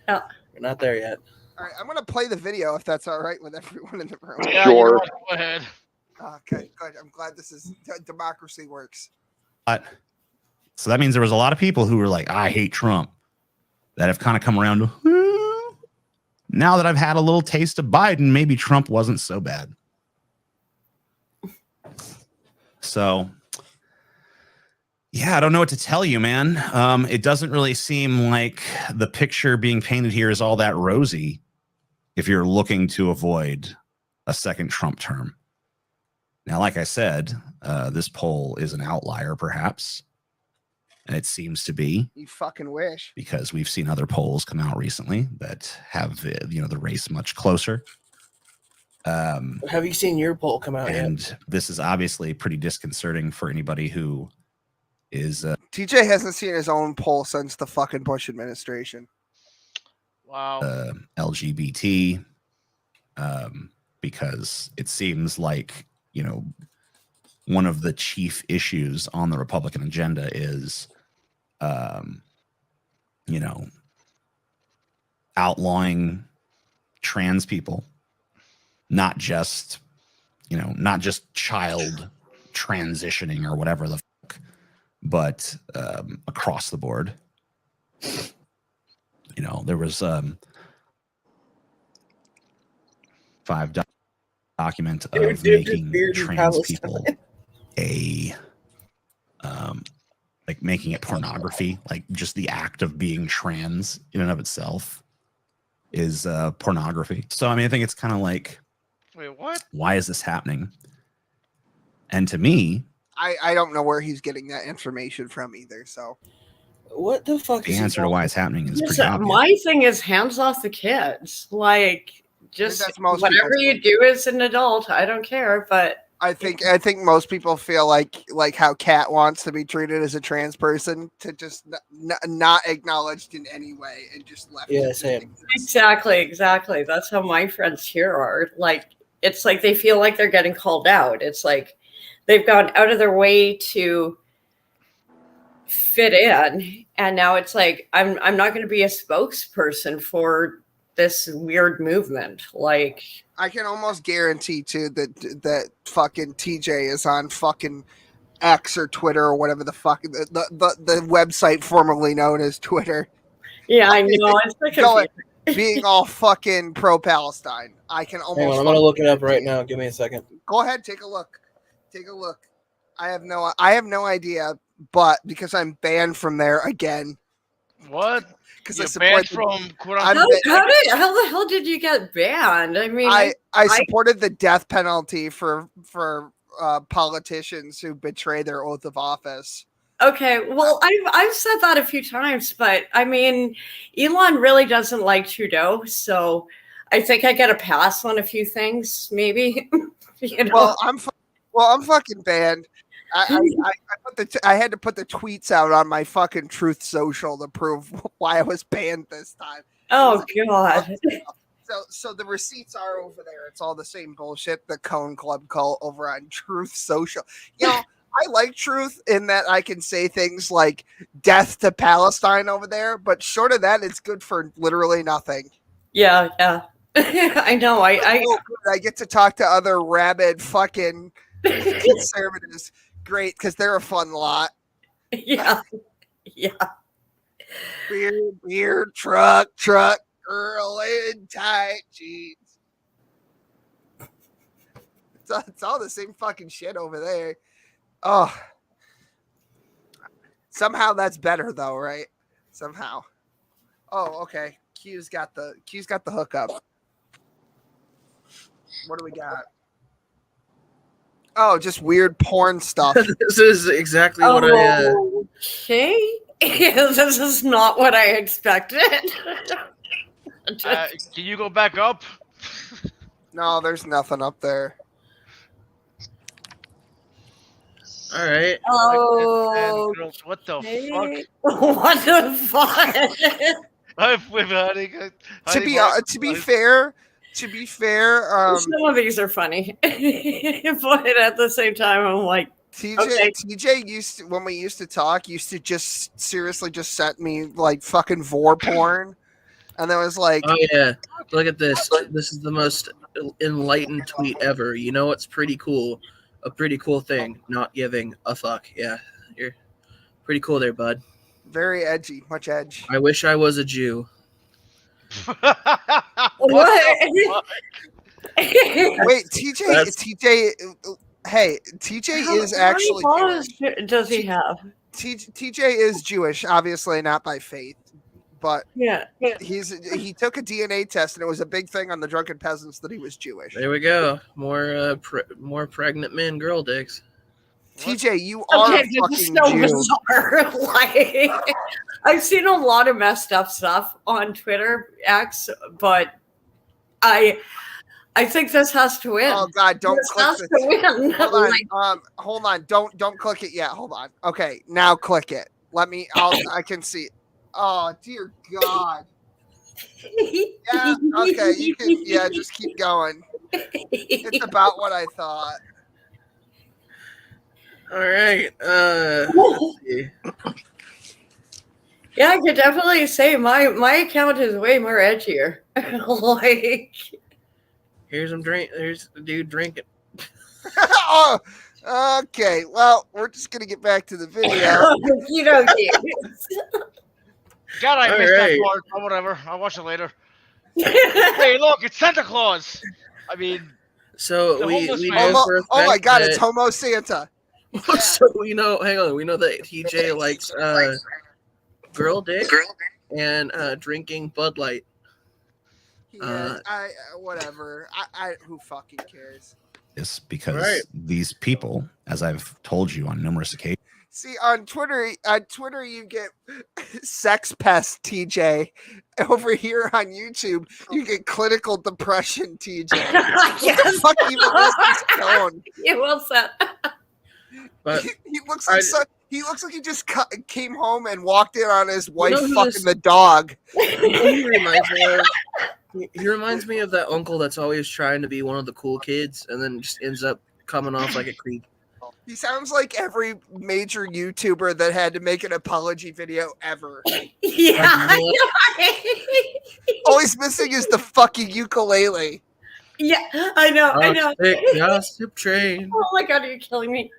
We're not there yet. All right, I'm gonna play the video if that's all right with everyone in the room. Yeah, you know Sure. what? Go ahead. Okay, good. I'm glad this is democracy works. So that means there was a lot of people who were like, I hate Trump, that have kind of come around to, now that I've had a little taste of Biden, maybe Trump wasn't so bad. So, yeah, I don't know what to tell you, man. It doesn't really seem like the picture being painted here is all that rosy if you're looking to avoid a second Trump term. Now, like I said, this poll is an outlier, perhaps, and it seems to be, You fucking wish. because we've seen other polls come out recently that have the race much closer. Have you seen your poll come out yet? And this is obviously pretty disconcerting for anybody who is TJ hasn't seen his own poll since the fucking Bush administration. Wow. LGBT, because it seems like, one of the chief issues on the Republican agenda is, outlawing trans people, not just child transitioning or whatever the fuck, but across the board. There was document of making trans people like making it pornography, like just the act of being trans in and of itself is pornography. So I think it's kind of like, Wait, what? why is this happening? And to me, I don't know where he's getting that information from either. So What the fuck the is answer to why it's happening is pretty obvious. My thing is hands off the kids. Like, just that's most whatever people's you do as an adult, I don't care. But I think most people feel like how Kat wants to be treated as a trans person, to just not acknowledged in any way and just left. Yeah, to same. exist. exactly. That's how my friends here are. Like, it's like they feel like they're getting called out. It's like they've gone out of their way to fit in, and now it's like I'm not going to be a spokesperson for this weird movement. Like, I can almost guarantee too that fucking TJ is on fucking X or Twitter or whatever the fuck the website formerly known as Twitter, yeah, I know. It's like Going- being all fucking pro Palestine. I can almost. Hang on, I'm gonna look it up right now. Give me a second. Go ahead, take a look. I have no idea, but because I'm banned from there again. What? Because You're I support banned the- from Quran. I'm how ba- the hell did you get banned? I mean, I supported the death penalty for politicians who betray their oath of office. okay, well, I've said that a few times, but I mean, Elon really doesn't like Trudeau, so I think I get a pass on a few things, maybe. Well, I'm fucking banned. I had to put the tweets out on my fucking Truth Social to prove why I was banned this time. Oh God. So the receipts are over there. It's all the same bullshit. The Cone Club call over on Truth Social. I like Truth in that I can say things like "death to Palestine" over there, but short of that, it's good for literally nothing. Yeah. I know. I get to talk to other rabid fucking conservatives. Great, because they're a fun lot. Yeah. Beard, truck, girl in tight jeans. It's all the same fucking shit over there. Oh, somehow that's better though, right? Somehow. Oh, okay. Q's got the hookup. What do we got? Oh, just weird porn stuff. This is exactly what I. Okay. This is not what I expected. Can you go back up? No, there's nothing up there. All right. Oh, what the okay. What the fuck? To be fair, some of these are funny, but at the same time, I'm like, TJ used to, when we used to talk, used to just seriously just send me like fucking vor porn, and then was like, oh yeah, look at this. This is the most enlightened tweet ever. You know what's pretty cool? A pretty cool thing. Not giving a fuck. Yeah, you're pretty cool there, bud. Very edgy, much edge. I wish I was a Jew. what? Wait, TJ. Hey, TJ is actually followers does he have? TJ is Jewish, obviously not by faith, but yeah. he took a DNA test and it was a big thing on the Drunken Peasants that he was Jewish. There we go. More pregnant men, girl dicks. TJ, you are fucking so Jew. bizarre. Like, I've seen a lot of messed up stuff on Twitter X, but I think this has to win. Oh God! Don't this click has this. to win. Hold on. Don't click it yet. Hold on. Okay, now click it. Let me. I can see. Oh dear God. Yeah. Okay. You can. Yeah. Just keep going. It's about what I thought. All right. Let's see. Yeah, I could definitely say my account is way more edgier. Like, here's him drink. There's the dude drinking. Oh, okay. Well, we're just gonna get back to the video. You know, God, I missed that part. Oh, whatever. I'll watch it later. Hey, look, it's Santa Claus. I mean, so we homeless know man. for a Oh my fact God! that- It's Homo Santa. So we know. Hang on. We know that TJ likes girl dick and drinking Bud Light. Yeah, whatever. I who fucking cares? This because Right. these people, as I've told you on numerous occasions, See, on Twitter you get sex pest TJ. Over here on YouTube, you get clinical depression TJ. What the fuck even is this tone? It will set. But He looks like he looks like he just came home and walked in on his wife know who fucking this- the dog. he reminds me of. He reminds me of that uncle that's always trying to be one of the cool kids and then just ends up coming off like a creep. He sounds like every major YouTuber that had to make an apology video ever. Yeah. All he's missing is the fucking ukulele. Yeah, I know. Toxic gossip train. Oh my God, are you killing me?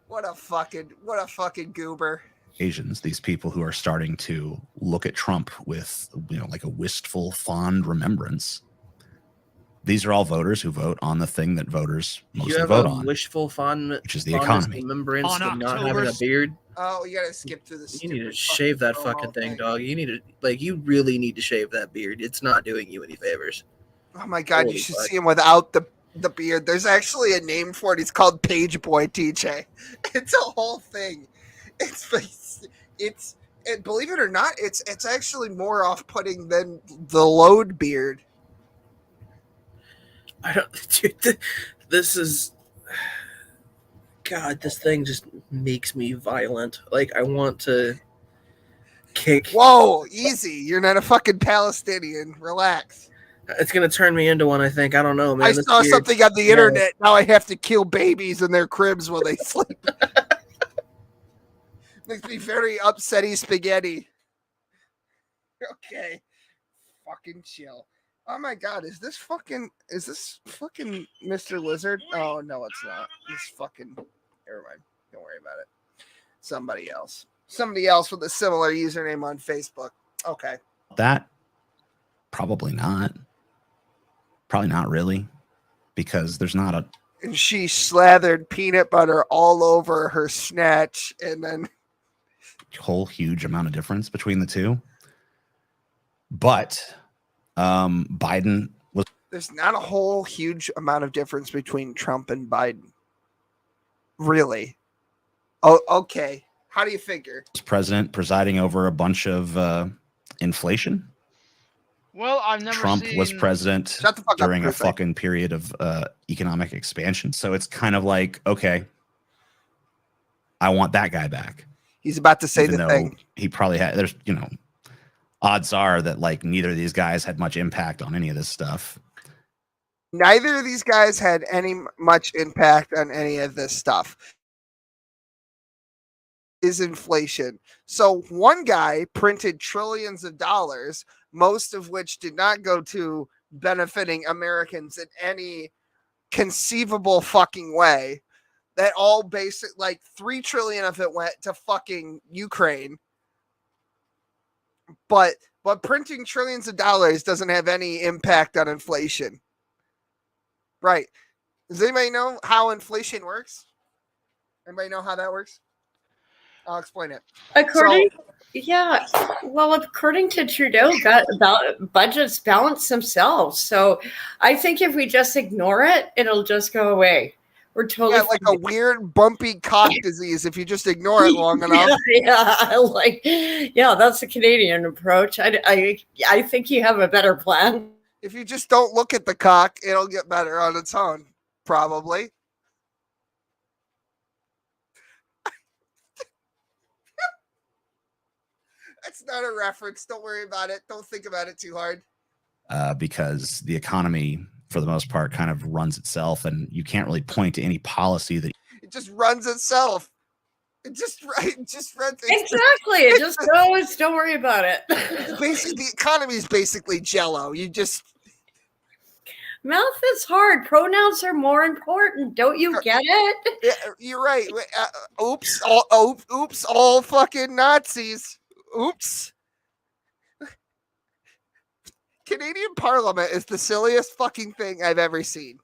What a fucking goober. Asians, these people who are starting to look at Trump with, like a wistful, fond remembrance. These are all voters who vote on the thing that voters You mostly have vote a on, wishful fondness, which is the economy. remembrance On of not having a October's- beard. Oh, you gotta skip through this. You need to shave that fucking thing, dog. You need to you really need to shave that beard. It's not doing you any favors. Oh my God, Holy you should fuck. see him without the beard. There's actually a name for it. He's called Page Boy TJ. It's a whole thing. It's believe it or not, it's actually more off-putting than the load beard. I don't, dude. This is, God. This thing just makes me violent. Like I want to kick. Whoa, easy. You're not a fucking Palestinian. Relax. It's gonna turn me into one. I think. I don't know, man. I This saw beard- something on the Yeah. internet. Now I have to kill babies in their cribs while they sleep. Makes me very upsetty spaghetti. Okay. Fucking chill. Oh my God, is this fucking Mr. Lizard? Oh no, it's not. It's fucking never mind. Don't worry about it. Somebody else. somebody else with a similar username on Facebook. Okay. That probably not. Probably not really, because there's not a And she slathered peanut butter all over her snatch, and then whole huge amount of difference between the two. But Biden was there's not a whole huge amount of difference between Trump and Biden. Really? Oh, okay. How do you figure? president, presiding over a bunch of inflation. Well, I've never Trump seen... was president Shut the fuck up during for a a second. fucking period of economic expansion. So it's kind of like, okay, I want that guy back. He's about to say Even the though thing. he probably had, there's, odds are that like neither of these guys had much impact on any of this stuff. Neither of these guys had much impact on any of this stuff. Is inflation. So one guy printed trillions of dollars, most of which did not go to benefiting Americans in any conceivable fucking way. That all basic, like 3 trillion of it went to fucking Ukraine. But printing trillions of dollars doesn't have any impact on inflation. Right. Does anybody know how inflation works? Anybody know how that works? I'll explain it. According to Trudeau, budgets balance themselves. So I think if we just ignore it, it'll just go away. We're totally like a weird bumpy cock disease if you just ignore it long enough. That's the Canadian approach. I think you have a better plan. If you just don't look at the cock, it'll get better on its own, probably. That's not a reference. Don't worry about it. Don't think about it too hard. Because the economy, for the most part, kind of runs itself, and you can't really point to any policy that it just runs itself. It just runs. Exactly. It just goes. Don't worry about it. Basically, the economy is basically Jello. You just mouth is hard. Pronouns are more important. Don't you get it? Yeah, you're right. Oops! All fucking Nazis. Oops. Canadian Parliament is the silliest fucking thing I've ever seen.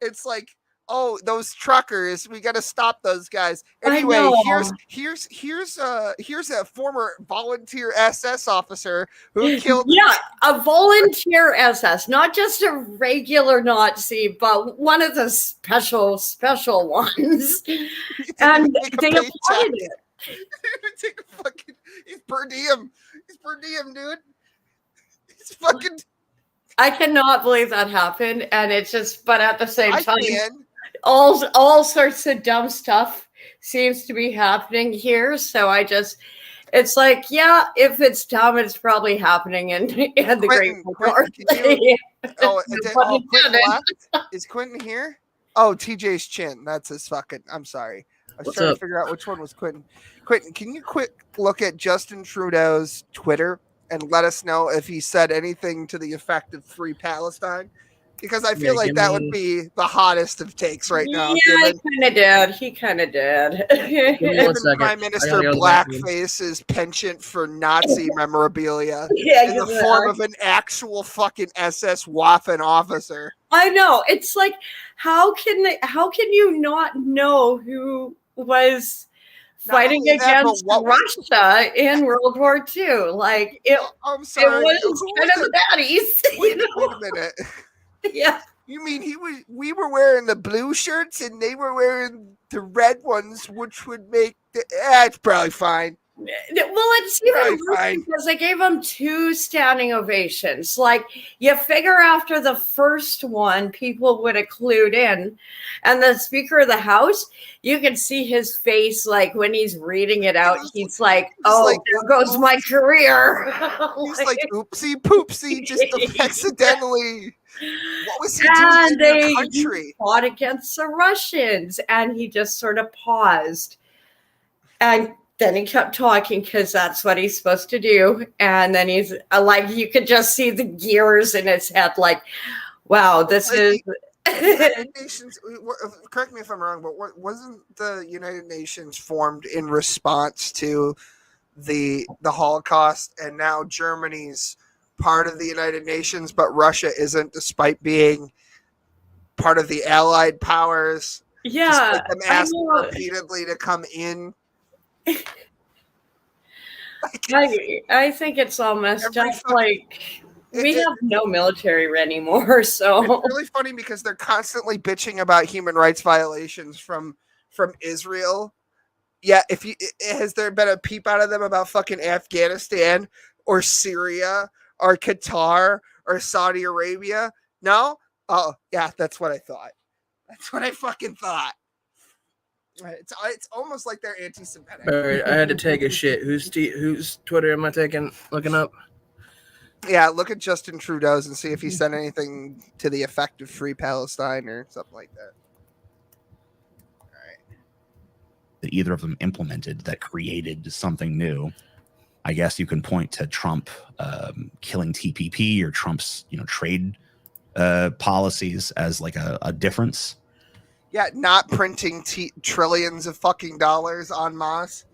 It's like, oh, those truckers, we got to stop those guys. Anyway, here's a former volunteer SS officer who killed a volunteer SS, not just a regular Nazi, but one of the special ones. And they applauded it. Take a fucking, he's per diem, dude. He's fucking. I cannot believe that happened, and it's just. But at the same time, can. all sorts of dumb stuff seems to be happening here. So it's like, if it's dumb, it's probably happening in the Great North. Is Quentin here? Oh, TJ's chin. That's his fucking. I'm sorry. I was trying to figure out which one was Quentin. Quentin, can you quick look at Justin Trudeau's Twitter and let us know if he said anything to the effect of Free Palestine? Because I feel like that would be the hottest of takes right now. Yeah, he kind of did. Given Prime Minister Blackface's penchant for Nazi memorabilia in the form of an actual fucking SS Waffen officer. I know. It's like, how can you not know who was fighting against Russia in World War II? Like I'm sorry. It was kind of the baddies. Wait a minute. Yeah. You mean we were wearing the blue shirts and they were wearing the red ones, which would make it's probably fine. Well, it's even worse because they gave him 2 standing ovations. Like, you figure after the first one, people would have clued in. And the Speaker of the House, you can see his face, like, when he's reading it out, he's like, there goes my career. He's like, oopsie poopsie, just accidentally. What was he doing in the country? He fought against the Russians, and he just sort of paused. And then he kept talking because that's what he's supposed to do. And then he's like, you could just see the gears in his head, like, wow, this is. United Nations. Correct me if I'm wrong, but wasn't the United Nations formed in response to the Holocaust, and now Germany's part of the United Nations, but Russia isn't, despite being part of the Allied powers. Yeah, despite them I asking know. repeatedly to come in. I think it's all messed Every up. fucking- Like we have no military anymore, so It's really funny because they're constantly bitching about human rights violations from Israel. Yeah, has there been a peep out of them about fucking Afghanistan or Syria or Qatar or Saudi Arabia? No? Oh, yeah, that's what I thought. That's what I fucking thought. It's almost like they're anti-Semitic. All right, I had to take a shit. Whose Twitter am I looking up? Yeah, look at Justin Trudeau's and see if he said anything to the effect of Free Palestine or something like that. That either of them implemented that created something new. I guess you can point to Trump killing TPP or Trump's trade policies as like a difference. Yeah, not printing trillions of fucking dollars en masse.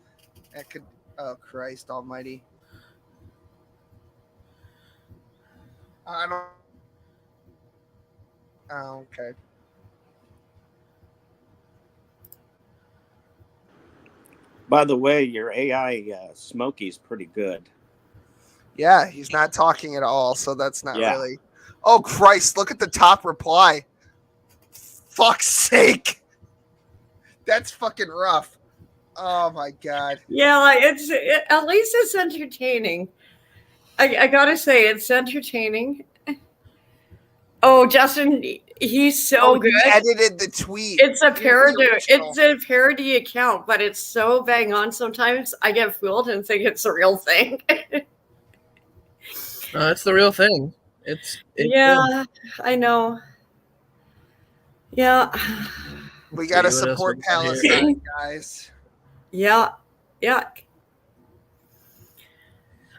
That could. Oh Christ Almighty! I don't. Oh, okay. By the way, your AI Smokey's pretty good. Yeah, he's not talking at all, so that's not Yeah. really. Oh Christ! Look at the top reply. Fuck's sake! That's fucking rough. Oh my god. yeah, like at least it's entertaining. I gotta say, it's entertaining. Oh, Justin, he's so good. He edited the tweet. It's a He's the parody. original. It's a parody account, but it's so bang on. Sometimes I get fooled and think it's a real thing. It's the real thing. It's yeah, I know. Yeah. We gotta See what else support we got here. Palestine, guys. Yeah.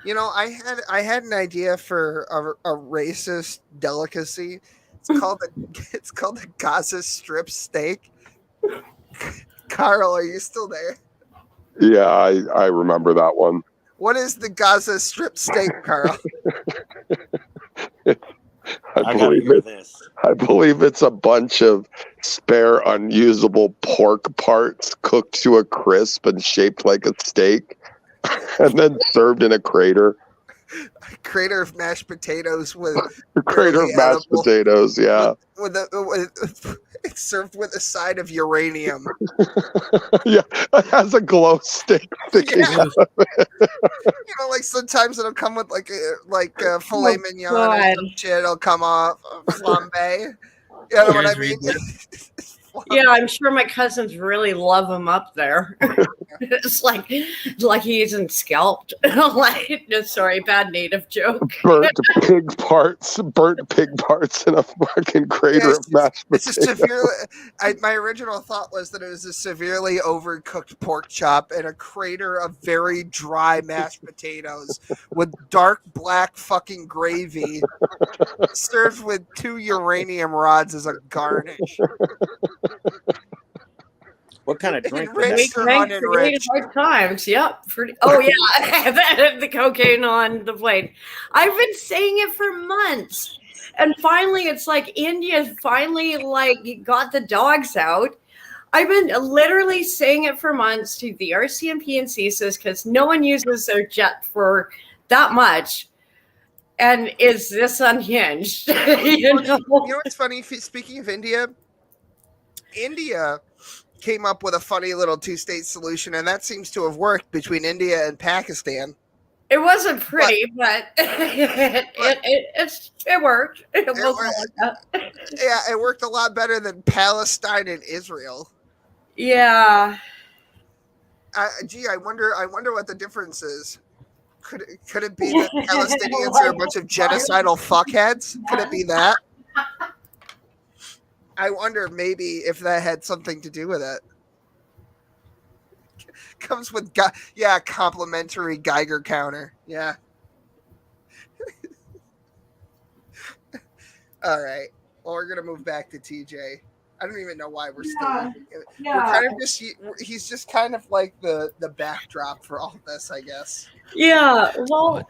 I had an idea for a racist delicacy. It's called the Gaza strip steak. Carl, are you still there? Yeah, I remember that one. What is the Gaza strip steak, Carl? I gotta hear this. I believe it's a bunch of spare, unusable pork parts cooked to a crisp and shaped like a steak, and then served in a crater. A crater of mashed potatoes with A crater of mashed potatoes. Yeah, it's served with a side of uranium. yeah. It has a glow stick sticking Yeah. out of it. Like sometimes it'll come with like filet mignon or God. some shit. It'll come off flambe. You know what I mean? Yeah, I'm sure my cousins really love him up there. It's like he's in scalped. Sorry, bad native joke. Burnt pig parts in a fucking crater of mashed It's a potatoes. severely. My original thought was that it was a severely overcooked pork chop and a crater of very dry mashed potatoes with dark black fucking gravy, served with 2 uranium rods as a garnish. What kind of drink? Enriched or Thanks for unenriched? hard times. Yep. Oh yeah, the cocaine on the plate. I've been saying it for months, and finally, it's like India finally got the dogs out. I've been literally saying it for months to the RCMP and CSIS because no one uses their jet for that much. And is this unhinged? You know what's funny? Speaking of India came up with a funny little 2-state solution, and that seems to have worked between India and Pakistan. It wasn't pretty, but it worked. It wasn't like that. Yeah, it worked a lot better than Palestine and Israel. Yeah. I wonder what the difference is. Could it be that Palestinians are a bunch of genocidal fuckheads? Could it be that? I wonder maybe if that had something to do with it. Comes with complimentary Geiger counter. Yeah. All right. Well, we're gonna move back to TJ. I don't even know why we're still. Yeah. We're kind of just. He's just kind of like the backdrop for all this, I guess. Yeah, well,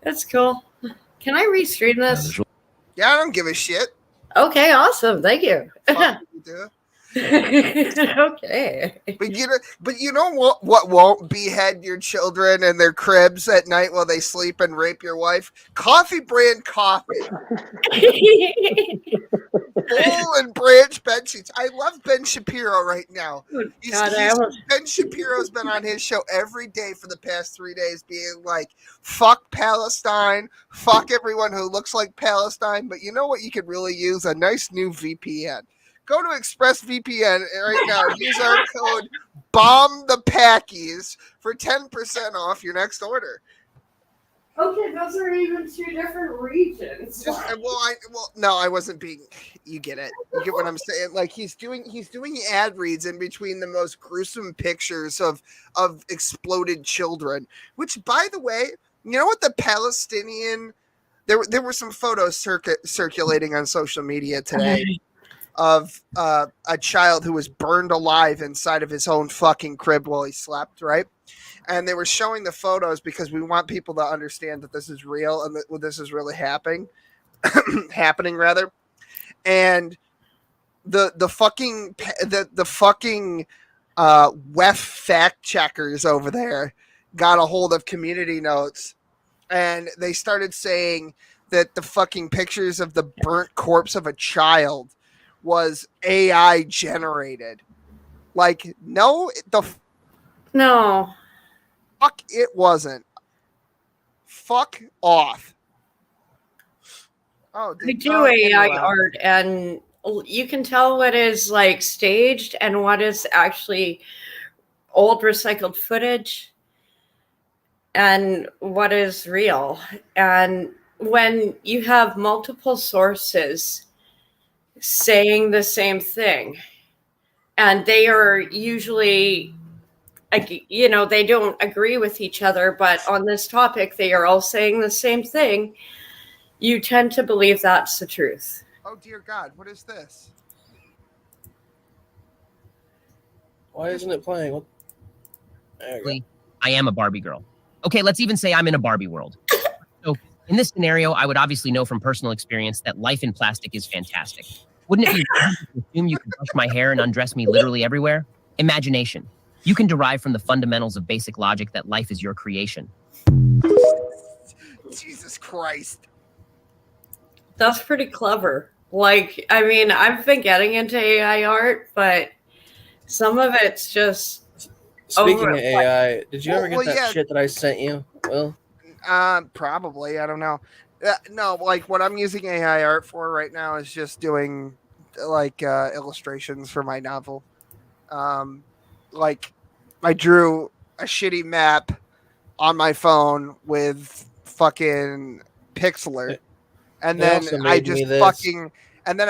that's cool. Can I restream this? Yeah, I don't give a shit. Okay, awesome. Thank you. Fuck you do. Okay. But you know what won't behead your children in their cribs at night while they sleep and rape your wife? Coffee brand coffee. Full and branch bed sheets. I love Ben Shapiro right now. Ben Shapiro's been on his show every day for the past 3 days being like, fuck Palestine, fuck everyone who looks like Palestine. But you know what you could really use? A nice new VPN. Go to ExpressVPN right now. Use our code BOMBTHEPACKIES for 10% off your next order. Okay, those are even two different regions. No, I wasn't being. You get it. You get what I'm saying. Like he's doing ad reads in between the most gruesome pictures of exploded children. Which, by the way, you know what the Palestinian? There were some photos circulating on social media today of a child who was burned alive inside of his own fucking crib while he slept, right? And they were showing the photos because we want people to understand that this is real and that this is really happening. And the fucking WEF fact checkers over there got a hold of Community Notes, and they started saying that the fucking pictures of the burnt corpse of a child was AI generated. Like, no. Fuck, it wasn't. Fuck off. Oh, we do AI art, and you can tell what is like staged and what is actually old recycled footage and what is real. And when you have multiple sources saying the same thing, and they are usually, they don't agree with each other, but on this topic, they are all saying the same thing, you tend to believe that's the truth. Oh, dear God, what is this? Why isn't it playing? I am a Barbie girl. Okay, let's even say I'm in a Barbie world. So in this scenario, I would obviously know from personal experience that life in plastic is fantastic. Wouldn't it be wrong to assume you can brush my hair and undress me literally everywhere? Imagination. You can derive from the fundamentals of basic logic that life is your creation. Jesus Christ. That's pretty clever. Like, I mean, I've been getting into AI art, but some of it's just... Speaking of AI, did you ever get that shit that I sent you, Will? Probably. I don't know. No, like what I'm using AI art for right now is just doing like illustrations for my novel. Like I drew a shitty map on my phone with fucking Pixlr, and then I just fucking, and then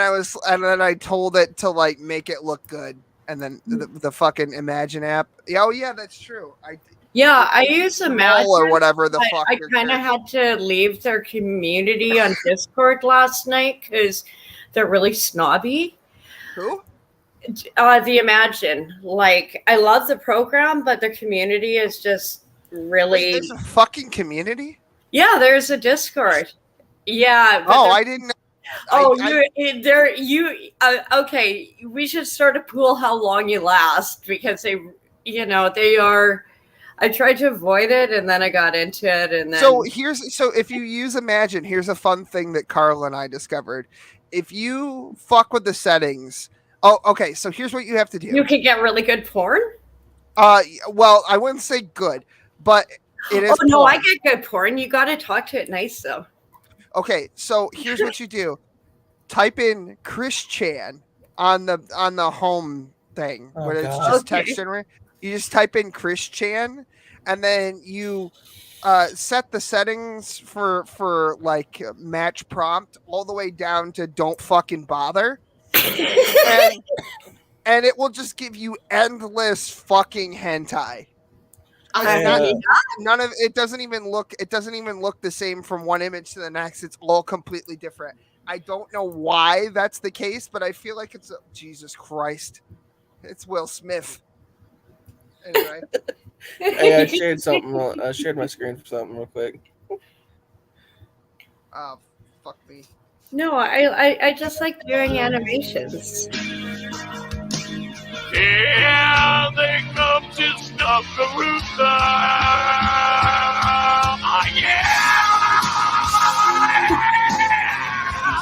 I told it to like make it look good, and then the fucking Imagine app. Oh yeah, that's true. I use Imagine or whatever the fuck. I kind of had to leave their community on Discord last night because they're really snobby. Who? The Imagine. Like, I love the program, but the community is just really. There's a fucking community? Yeah, there's a Discord. Yeah. I didn't. Okay. We should start a pool how long you last because they are. I tried to avoid it and then I got into it and then. So if you use Imagine, here's a fun thing that Carl and I discovered. If you fuck with the settings. Oh, okay. So here's what you have to do. You can get really good porn? Well, I wouldn't say good, but it is. Oh, no, porn. I get good porn. You got to talk to it nice, though. Okay, so here's what you do. Type in Chris Chan on the home thing where it's just text generator. You just type in Chris Chan, and then you set the settings for like match prompt all the way down to don't fucking bother. and it will just give you endless fucking hentai. None of it doesn't even look the same from one image to the next. It's all completely different. I don't know why that's the case, but I feel like it's Jesus Christ. It's Will Smith. Anyway. Hey, I shared something. I shared my screen for something real quick. Oh, fuck me. No, I just like doing animations. Yeah, they come to stop the rooster. Yeah!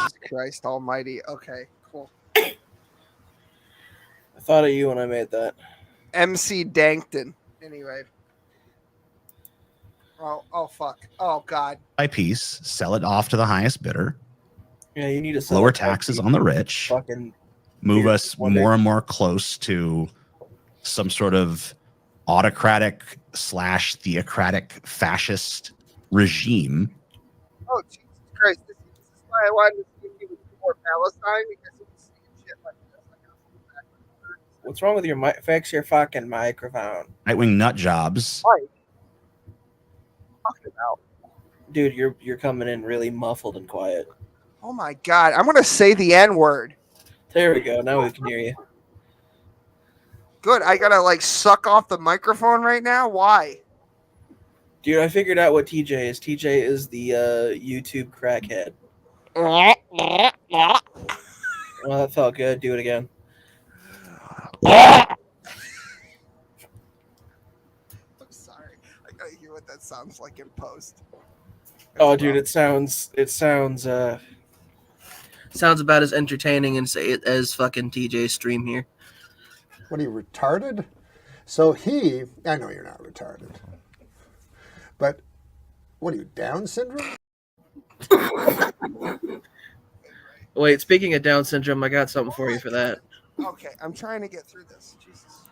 Jesus Christ Almighty. Okay, cool. I thought of you when I made that. MC Dankton. Anyway. Oh fuck. Oh god. By piece, sell it off to the highest bidder. Yeah, you need to Lower taxes on the rich. Fucking move us more and more close to some sort of autocratic / theocratic fascist regime. Oh Jesus Christ. This is why I wanted to see if he was more Palestine, because he was saying shit like this. What's wrong with your mic? Fix your fucking microphone. Right-wing nut jobs. What? Talking about? Dude, you're coming in really muffled and quiet. Oh my god. I'm gonna say the N-word. There we go. Now we can hear you. Good. I gotta like suck off the microphone right now. Why? Dude, I figured out what TJ is. TJ is the YouTube crackhead. Well, that felt good. Do it again. I'm sorry. I gotta hear what that sounds like in post. Oh, dude, it sounds about as entertaining and as fucking TJ's stream here. What are you, retarded? So I know you're not retarded, but what are you, Down syndrome? Wait, speaking of Down syndrome, I got something for you for that. Okay, I'm trying to get through this. Jesus.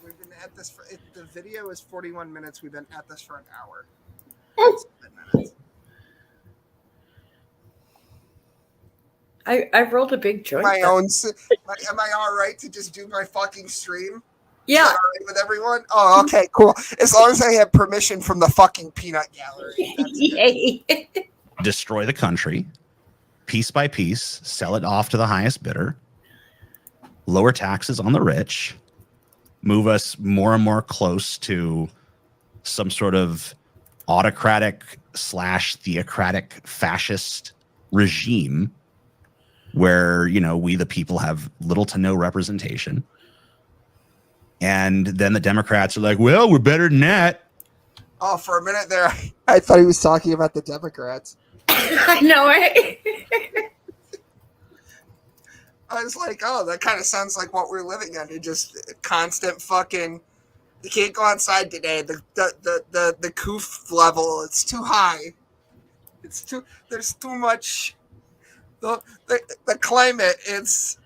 We've been at this for the video is 41 minutes. We've been at this for an hour. 7 minutes. I've rolled a big joint. Am I all right to just do my fucking stream? Yeah. Is that all right with everyone? Oh, okay, cool. As long as I have permission from the fucking peanut gallery. Yay. Destroy the country, piece by piece, sell it off to the highest bidder, lower taxes on the rich, move us more and more close to some sort of autocratic / theocratic fascist regime where, we the people have little to no representation. And then the Democrats are like, well, we're better than that. Oh, for a minute there, I thought he was talking about the Democrats. I know it. I was like, oh, that kind of sounds like what we're living under. Just constant fucking. You can't go outside today. The coof level, it's too high. There's too much. The climate, it's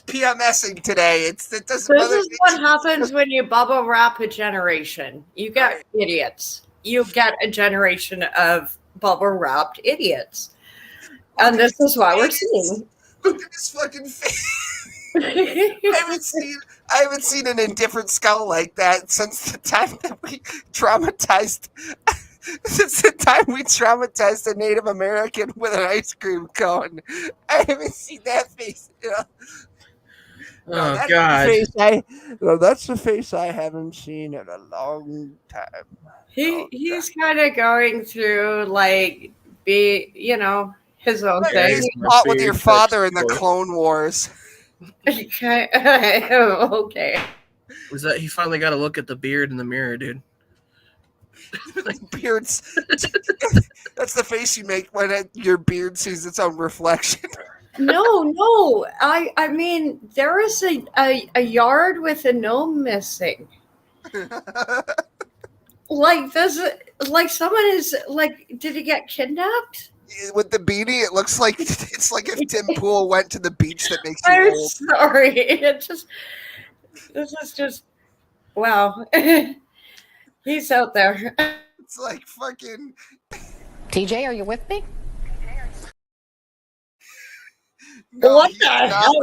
PMSing today. It doesn't. This is what happens when you bubble wrap a generation. You get idiots. You get a generation of bubble wrapped idiots, and this is what we're seeing. Look at his fucking face. I haven't seen an indifferent skull like that since the time that we traumatized. Since the time we traumatized a Native American with an ice cream cone. I haven't seen that face. Oh, God. That's the face I haven't seen in a long time. He's kind of going through his own thing. He's fought with your father in the Clone Wars. Okay. Was that he finally got a look at the beard in the mirror, dude? Beards. That's the face you make when your beard sees its own reflection. No. I mean, there is a yard with a gnome missing. Someone is did he get kidnapped? With the beanie, it looks like it's like if Tim Pool went to the beach that makes you I'm old. sorry. This is just wow. He's out there. It's like fucking. TJ, are you with me? No, what the hell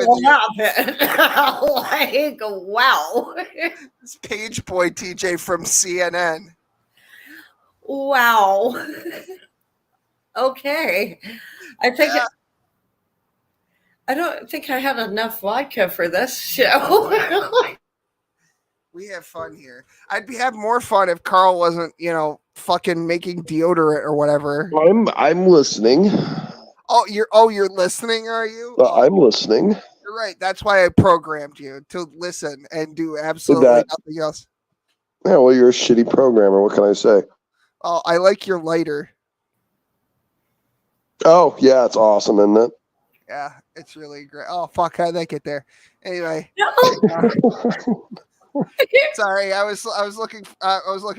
happened? Wow. It's Page Boy TJ from CNN. Wow. Okay. I don't think I had enough vodka for this show. We have fun here. Have more fun if Carl wasn't, fucking making deodorant or whatever. I'm listening. You're listening, are you? I'm listening. You're right. That's why I programmed you to listen and do absolutely nothing else. Yeah, well, you're a shitty programmer. What can I say? Oh, I like your lighter. Oh, yeah, it's awesome, isn't it? Yeah, it's really great. Oh, fuck, how'd that get there? Anyway. Sorry, I was looking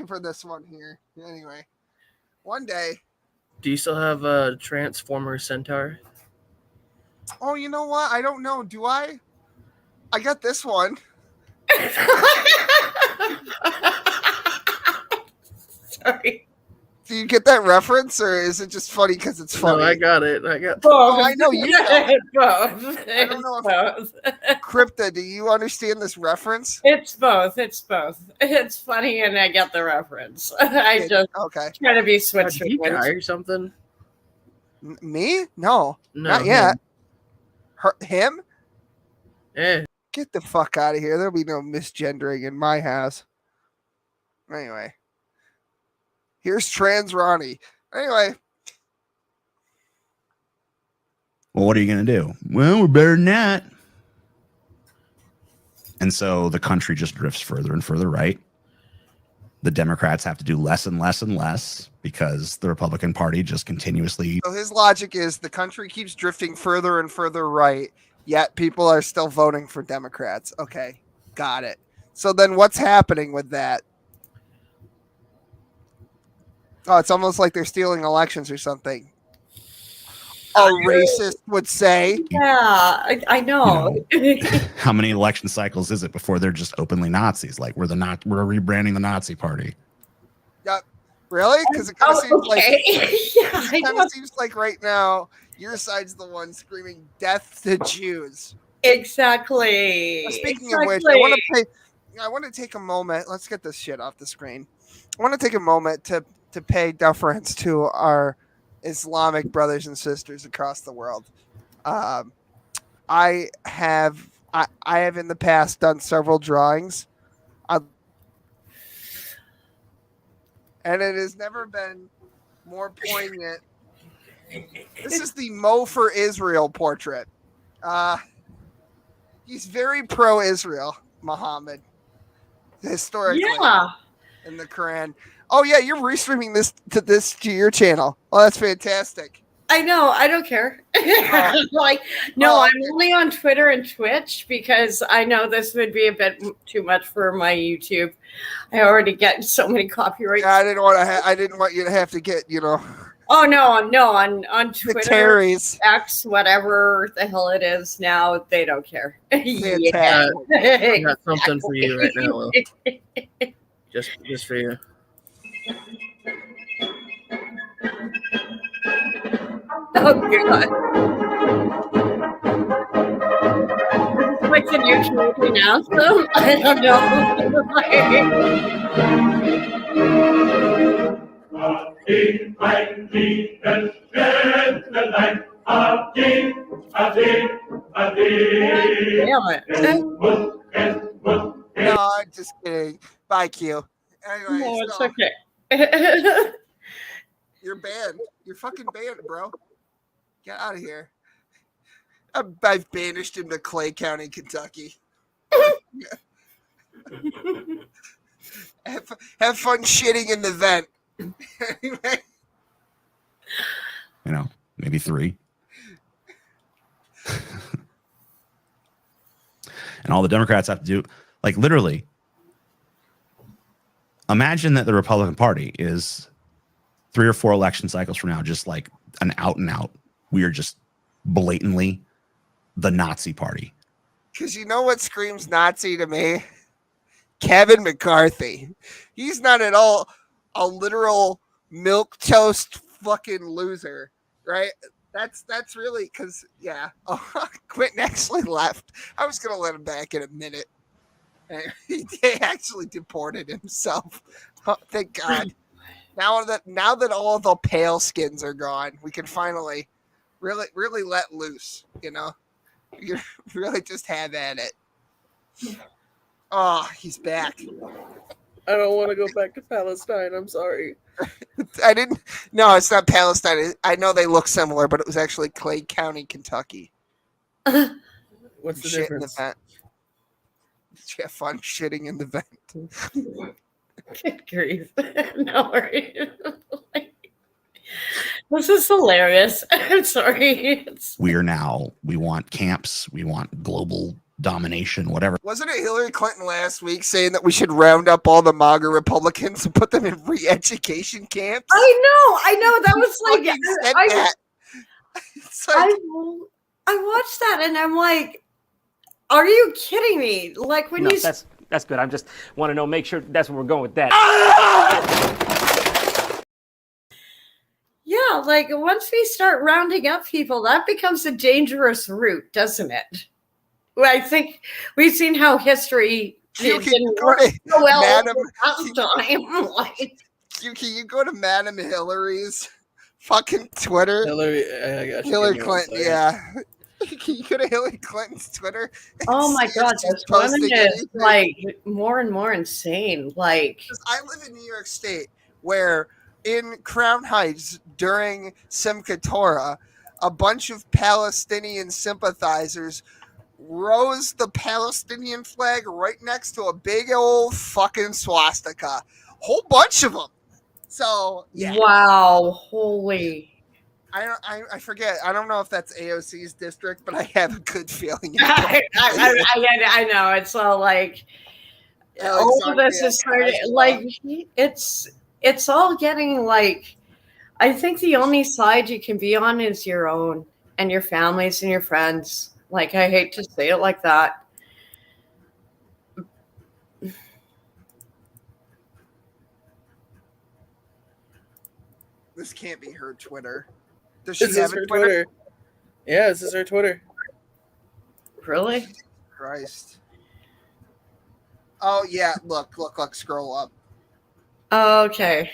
for this one here. Anyway, one day. Do you still have a Transformer Centaur? Oh, you know what? I don't know. Do I? I got this one. Sorry. Do you get that reference, or is it just funny because it's funny? No, I got it. I got. Oh, I know you know. Both. I don't know if Crypta, do you understand this reference? It's both. It's funny, and I get the reference. I just try to be switched. Did he die or something? Me? No, No, not yet. Him? Yeah. Get the fuck out of here. There'll be no misgendering in my house. Anyway. Here's Trans Ronnie. Anyway. Well, what are you going to do? Well, we're better than that. And so the country just drifts further and further right. The Democrats have to do less and less and less because the Republican Party just continuously. So his logic is the country keeps drifting further and further right, yet people are still voting for Democrats. Okay, got it. So then what's happening with that? Oh, it's almost like they're stealing elections or something. A racist would say. Yeah, I know. How many election cycles is it before they're just openly Nazis? Like we're rebranding the Nazi party. Yeah, really? Because it kind of seems like right now your side's the one screaming death to Jews. Exactly. Speaking of which, I want to take a moment. Let's get this shit off the screen. I want to take a moment to pay deference to our Islamic brothers and sisters across the world. I have in the past done several drawings, and it has never been more poignant. This is the Mo for Israel portrait. He's very pro-Israel, Muhammad, historically. Yeah. In the Quran. Oh yeah, you're restreaming this to your channel. Oh, that's fantastic. I know. I don't care. I'm only on Twitter and Twitch because I know this would be a bit too much for my YouTube. I already get so many copyrights. Yeah, I didn't want you to have to get, Oh no, on Twitter, Terry's. X, whatever the hell it is now, they don't care. Yeah. I got something for you right now, Will. Just for you. Oh god. Like the new Canadian anthem? I don't know. Damn it. No, I'm just kidding. Bye, Q. Anyway, No, it's so, okay. You're banned. You're fucking banned, bro. Get out of here. I've banished him to Clay County, Kentucky. have fun shitting in the vent. Anyway. Maybe 3. And all the Democrats have to do, like, literally, imagine that the Republican Party is 3 or 4 election cycles from now, just like an out and out. We are just blatantly the Nazi party. Because you know what screams Nazi to me? Kevin McCarthy. He's not at all a literal milquetoast fucking loser, right? That's really because, yeah. Oh, Quentin actually left. I was going to let him back in a minute. He actually deported himself. Oh, thank God. Now that all the pale skins are gone, we can finally really let loose. You know, you really just have at it. Oh, he's back. I don't want to go back to Palestine. I'm sorry. I didn't. No, it's not Palestine. I know they look similar, but it was actually Clay County, Kentucky. What's the Shit difference? In the vent. Did you have fun shitting in the vent? Good grief. No worries. This is hilarious. I'm sorry. We want camps, we want global domination, whatever. Wasn't it Hillary Clinton last week saying that we should round up all the MAGA Republicans and put them in re-education camps? I know. That was like, It's like I watched that and I'm like, are you kidding me? Like when No, you that's good. I just want to know, make sure that's where we're going with that. Yeah, like once we start rounding up people, that becomes a dangerous route, doesn't it? Well, I think we've seen how history didn't work so well last time. Like, can you go to Madam Hillary's fucking Twitter? Hillary, I got you. Hillary Give me one Clinton, second. yeah. Can you go to Hillary Clinton's Twitter? oh my See if God, she's this woman posting is anything? like more and more insane. Like, 'Cause I live in New York State, where in Crown Heights during Simchat Torah, a bunch of Palestinian sympathizers rose the Palestinian flag right next to a big old fucking swastika. Whole bunch of them. So yeah. wow, holy. I forget. I don't know if that's AOC's district, but I have a good feeling. I know. It's all like all of this is starting like it's all getting like I think the only side you can be on is your own and your families and your friends. Like I hate to say it like that. This can't be her Twitter. Does she This have is a her Twitter? Twitter. Yeah, this is her Twitter. Really? Christ. Oh yeah, look, scroll up. Okay.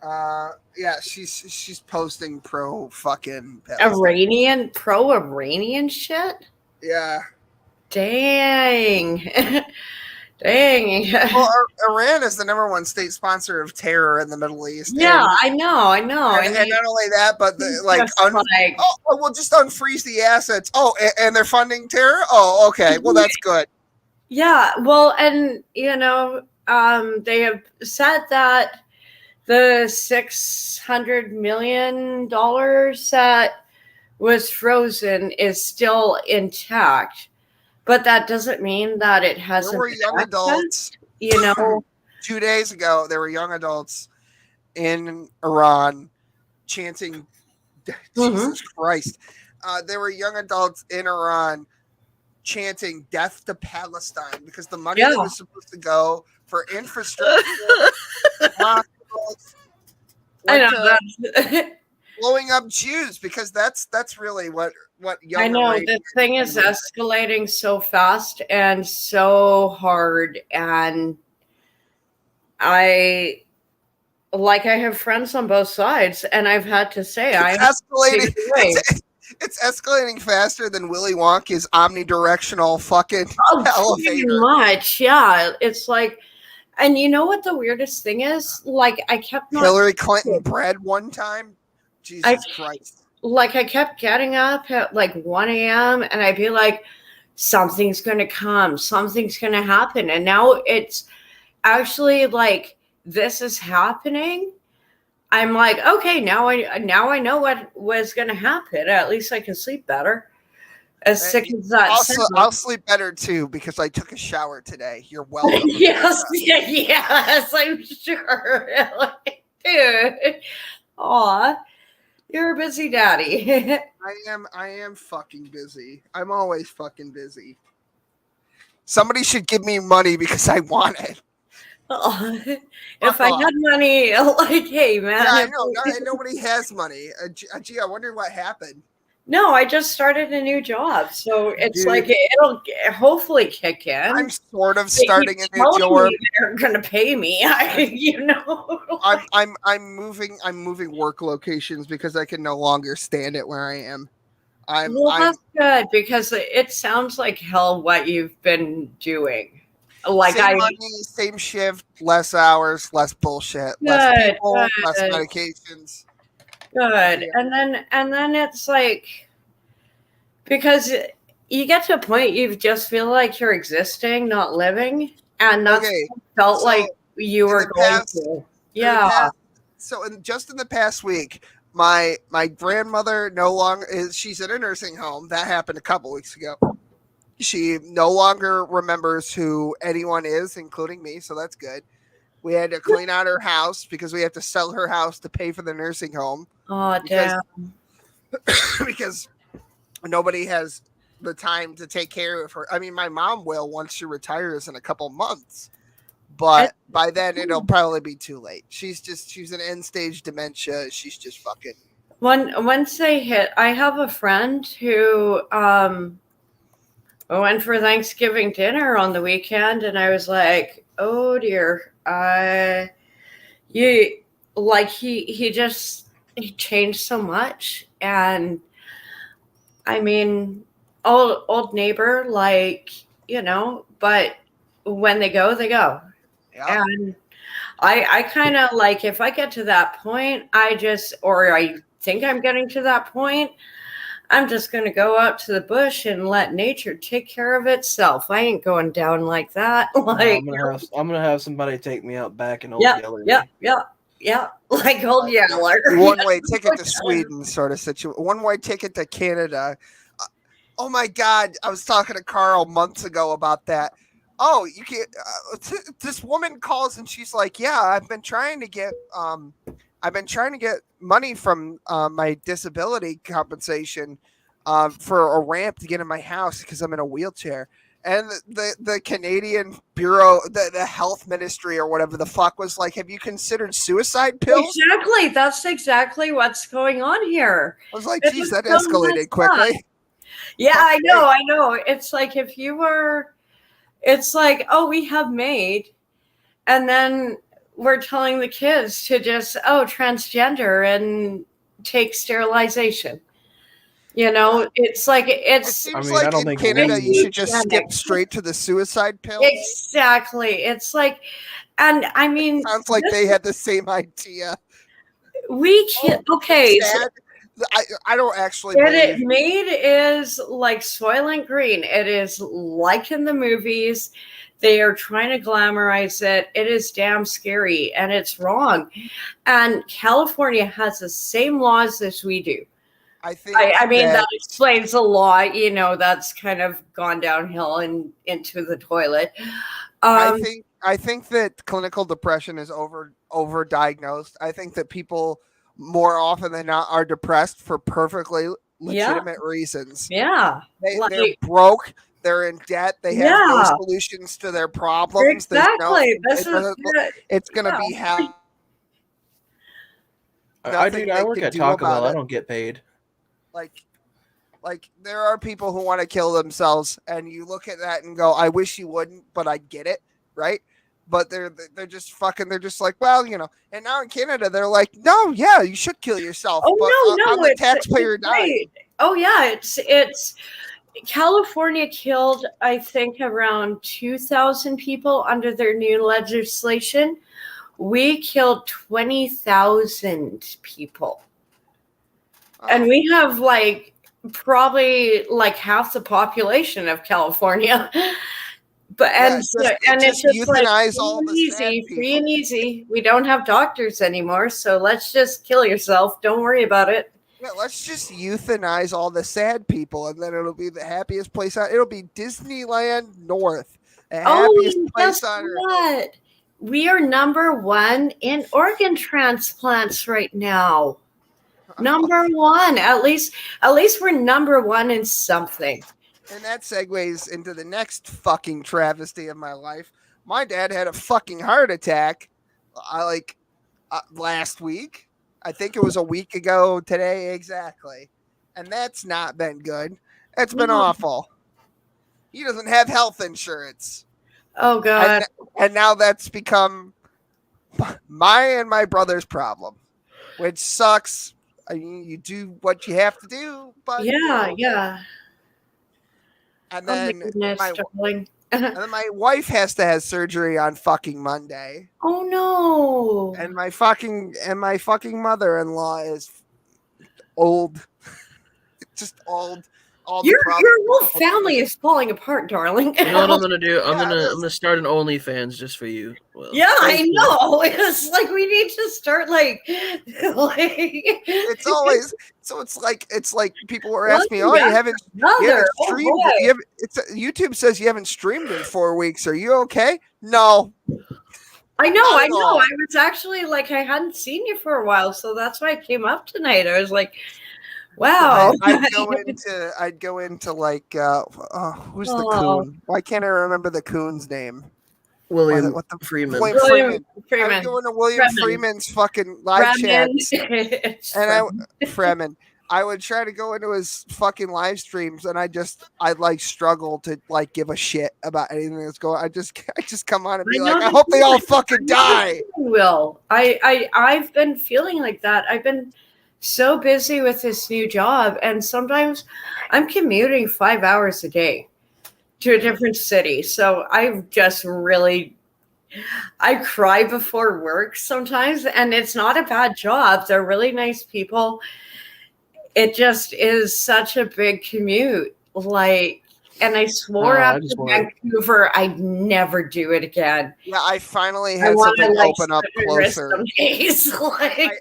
Yeah, she's posting pro fucking Pro Iranian shit? Yeah. Dang. Dang. Well, Iran is the #1 state sponsor of terror in the Middle East. Yeah, and, I know. And not only that, but we'll just unfreeze the assets. Oh, and they're funding terror? Oh, okay. Well, that's good. Yeah, well, and they have said that the $600 million that was frozen is still intact, but that doesn't mean that it hasn't. There were young adults, 2 days ago. There were young adults in Iran chanting, Jesus Christ. There were young adults in Iran chanting "Death to Palestine" because the money that was supposed to go for infrastructure, hospitals, I know blowing up Jews, because that's really what young. I know Iranians this thing is escalating so fast and so hard, and I have friends on both sides, and I've had to say it's escalating faster than Willy Wonka's omnidirectional fucking pretty elevator. much, yeah. It's like, and you know what the weirdest thing is? Like, I kept Hillary Clinton bread one time. Jesus Christ. Like, I kept getting up at like 1 a.m. and I'd be like, something's going to come, something's going to happen. And now it's actually like, this is happening. I'm like, okay, now I know what was going to happen. At least I can sleep better. As sick as that sounds. I'll sleep better too because I took a shower today. You're welcome. yes, I'm sure. Like, dude, aw, you're a busy daddy. I am fucking busy. I'm always fucking busy. Somebody should give me money because I want it. If I had money, like, hey man. Yeah, I know. Nobody has money. Gee, I wonder what happened. No, I just started a new job, so it's Dude. like it'll hopefully kick in. I'm sort of They keep starting a new telling job. me they're gonna pay me. I'm moving work locations because I can no longer stand it where I am. I'm That's good because it sounds like hell what you've been doing. Like same money, same shift, less hours, less bullshit, less Good, people, less good. medications. Good. And then it's like because you get to a point you just feel like you're existing, not living. And that's Okay, what it felt so like you in were the going past- to. in the Yeah. past- so just in the past week, my grandmother no longer is. She's in a nursing home. That happened a couple weeks ago. She no longer remembers who anyone is, including me. So that's good. We had to clean out her house because we have to sell her house to pay for the nursing home. Oh because, damn. because nobody has the time to take care of her. I mean, my mom will once she retires in a couple months, but by then it'll probably be too late. She's an end stage dementia. She's just fucking. Once they hit, I have a friend who went for Thanksgiving dinner on the weekend, and I was like, oh dear, he changed so much, and I mean, old neighbor, like but when they go, they go, and I kind of like if I get to that point, I think I'm getting to that point. I'm just going to go out to the bush and let nature take care of itself. I ain't going down like that. Like, I'm gonna have somebody take me out back in Old yeah, Yeller. yeah, like Old Yeller. One-way ticket to Sweden sort of situation. One-way ticket to Canada. Oh my God! I was talking to Carl months ago about that. Oh, you can. This woman calls and she's like, "Yeah, I've been trying to get money from my disability compensation for a ramp to get in my house because I'm in a wheelchair." And the Canadian Bureau, the health ministry or whatever the fuck was like, "Have you considered suicide pills?" Exactly. That's exactly what's going on here. I was like, It geez, is that so escalated messed quickly. up. Yeah, I know. It's like if you were, it's like, oh, we have MAID, and then we're telling the kids to just, transgender and take sterilization. It's like It seems like in Canada you should just skip straight to the suicide pills. Exactly. It's like, and I mean, Sounds like they had the same idea. we can't. Okay, so Sad. I don't actually it believe. made is like Soylent Green. It is like in the movies. They are trying to glamorize it. It is damn scary and it's wrong. And California has the same laws as we do. I think. I mean that explains a lot. That's kind of gone downhill and into the toilet. I think that clinical depression is overdiagnosed. I think that people more often than not are depressed for perfectly legitimate reasons. Yeah. They're broke. They're in debt. They have no solutions to their problems. Exactly. It's going to be hell. I work at Taco Bell. I don't get paid. Like there are people who want to kill themselves, and you look at that and go, "I wish you wouldn't," but I get it, right? But they're just fucking. They're just like, well, And now in Canada, they're like, "No, yeah, you should kill yourself." Oh but no, I'm the it's taxpayer it's dying. great. Oh yeah, it's California killed I think around 2,000 people under their new legislation. We killed 20,000 people. And we have probably half the population of California. But it's just euthanize all the easy, free and easy. We don't have doctors anymore, so let's just kill yourself. Don't worry about it. Yeah, let's just euthanize all the sad people, and then it'll be the happiest place on. It'll be Disneyland North, the happiest place on earth. What? We are number one in organ transplants right now. Number one. At least we're number one in something. And that segues into the next fucking travesty of my life. My dad had a fucking heart attack last week. I think it was a week ago today exactly. and that's not been good. It's been awful. He doesn't have health insurance. Oh God! And now that's become my and my brother's problem, which sucks. I mean, you do what you have to do, but Yeah. And Oh my then goodness, darling. and then my wife has to have surgery on fucking Monday. Oh no! And my fucking mother-in-law is old, just old. All Your whole family is falling apart, darling. You know what I'm gonna do? I'm gonna start an OnlyFans just for you. Well, Yeah, I know. It's like we need to start like it's always so. It's like people were One asking me, "Oh, you haven't brother. Oh, streamed? boy. YouTube says you haven't streamed in 4 weeks. Are you okay?" No. I know. Not I at know. all. I was actually like I hadn't seen you for a while, so that's why I came up tonight. I was like, wow. I'd go into like who's the Oh. coon? Why can't I remember the coon's name? William What the Freeman. William Freeman. Freeman. I'm going to William Freeman's fucking live chats, It's and Freeman. I would try to go into his fucking live streams, and I'd like struggle to like give a shit about anything that's going. I just come on and be like, I hope they all fucking die. Will I've been feeling like that. I've been so busy with this new job, and sometimes I'm commuting 5 hours a day to a different city. So I've just really I cry before work sometimes, and it's not a bad job. They're really nice people. It just is such a big commute. Like, and I swore after Vancouver I'd never do it again. Yeah, I finally had something open up closer. Some days. Like,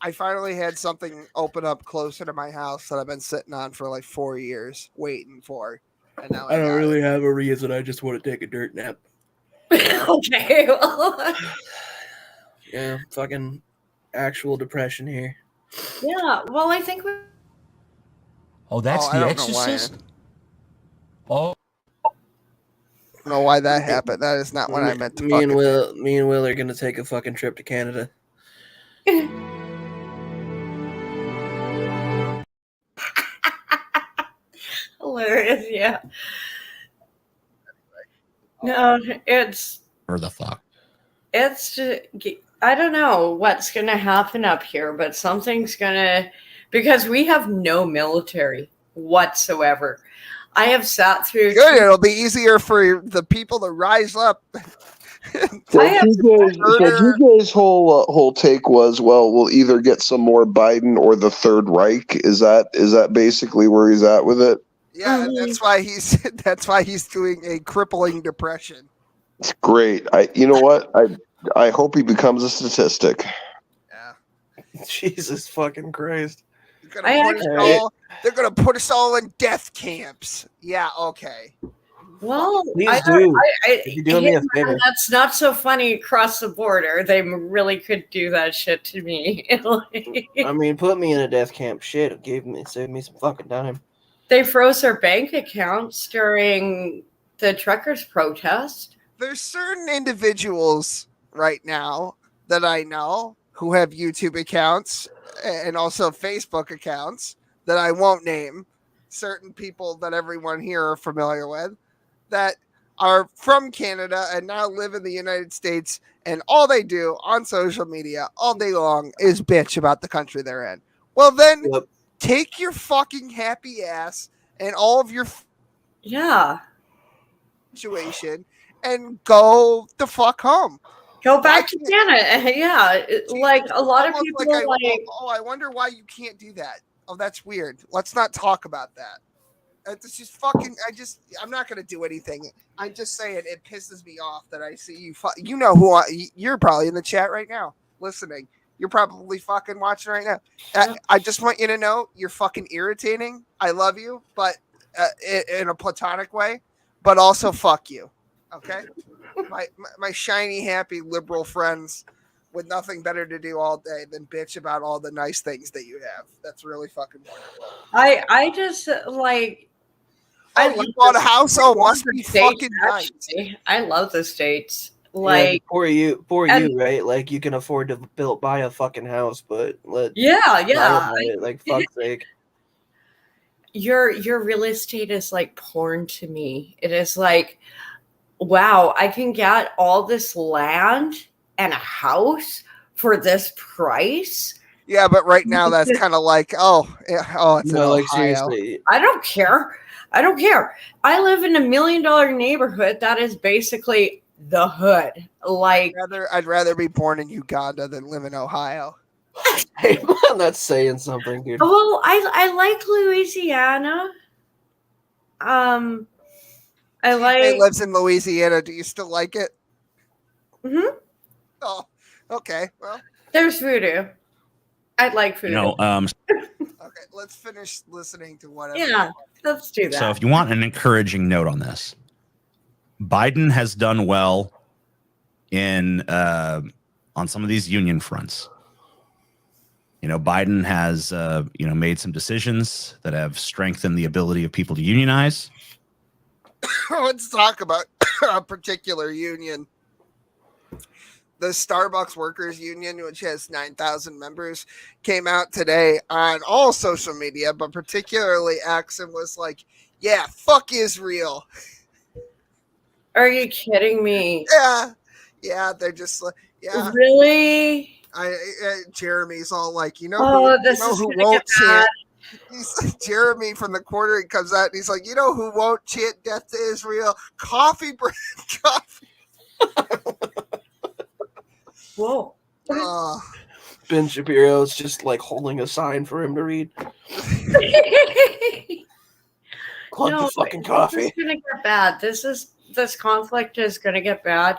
I finally had something open up closer to my house that I've been sitting on for like 4 years waiting for. And now I don't really have a reason. I just want to take a dirt nap. Okay. Well. Yeah, fucking actual depression here. Yeah. Well, I think we. Oh, that's I The don't know why. Exorcist? Oh. I don't know why that happened. That is not what I meant to Me and Will are gonna take a fucking trip to Canada. Hilarious. Yeah. No, it's Or the fuck. just, I don't know what's going to happen up here, but something's going to, because we have no military whatsoever. I have sat through. Good. It'll be easier for the people to rise up. So TJ's whole take was, well, we'll either get some more Biden or the Third Reich. Is that basically where he's at with it? Yeah, and that's why he's doing a crippling depression. It's great. You know what? I hope he becomes a statistic. Jesus fucking Christ. They're gonna put us all in death camps. Yeah, okay. Well, Please do. If you're doing me a man, favor. that's not so funny across the border. They really could do that shit to me. I mean, put me in a death camp. Shit, it saved me some fucking time. They froze their bank accounts during the truckers' protest. There's certain individuals right now that I know who have YouTube accounts and also Facebook accounts that I won't name. Certain people that everyone here are familiar with that are from Canada and now live in the United States, and all they do on social media all day long is bitch about the country they're in. Well, then take your fucking happy ass and all of your situation and go the fuck home. Go back to Canada. Yeah, like a lot of people I wonder why you can't do that. Oh, that's weird. Let's not talk about that. It's just fucking. I'm not gonna do anything. I'm just saying it pisses me off that I see you. You know who you're probably in the chat right now, listening. You're probably fucking watching right now. I just want you to know you're fucking irritating. I love you, but in a platonic way. But also fuck you. Okay, my shiny, happy liberal friends with nothing better to do all day than bitch about all the nice things that you have. That's really fucking wonderful. I just like. You bought a house? Oh, must be fucking nice. I love the States. Like, poor you, and- right? Like you can afford to buy a fucking house, but Yeah. like fuck's sake. Your real estate is like porn to me. It is like, wow, I can get all this land and a house for this price. Yeah, but right now that's kind of like, it's in No, like Ohio. seriously. I don't care. I live in $1 million neighborhood that is basically the hood. Like, I'd rather be born in Uganda than live in Ohio. Hey, man, that's saying something, dude. well, I like Louisiana. I He like. lives in Louisiana. Do you still like it? Mhm. Oh, okay. Well, There's voodoo. I'd like voodoo. okay. Let's finish listening to whatever. Yeah, let's do that. So if you want an encouraging note on this, Biden has done well in on some of these union fronts. Biden has made some decisions that have strengthened the ability of people to unionize. Let's talk about a particular union. The Starbucks Workers Union, which has 9,000 members, came out today on all social media, but particularly X, and was like, yeah, fuck Israel. Are you kidding me? Yeah, they're just like, yeah. Really? Jeremy's all like, This who is won't gonna get chant? He's like, Jeremy from the corner. He comes out and he's like, who won't chant death to Israel? Coffee break, coffee. Whoa. Ben Shapiro's just like holding a sign for him to read. Plug the fucking coffee. This is gonna get bad. This conflict is gonna get bad.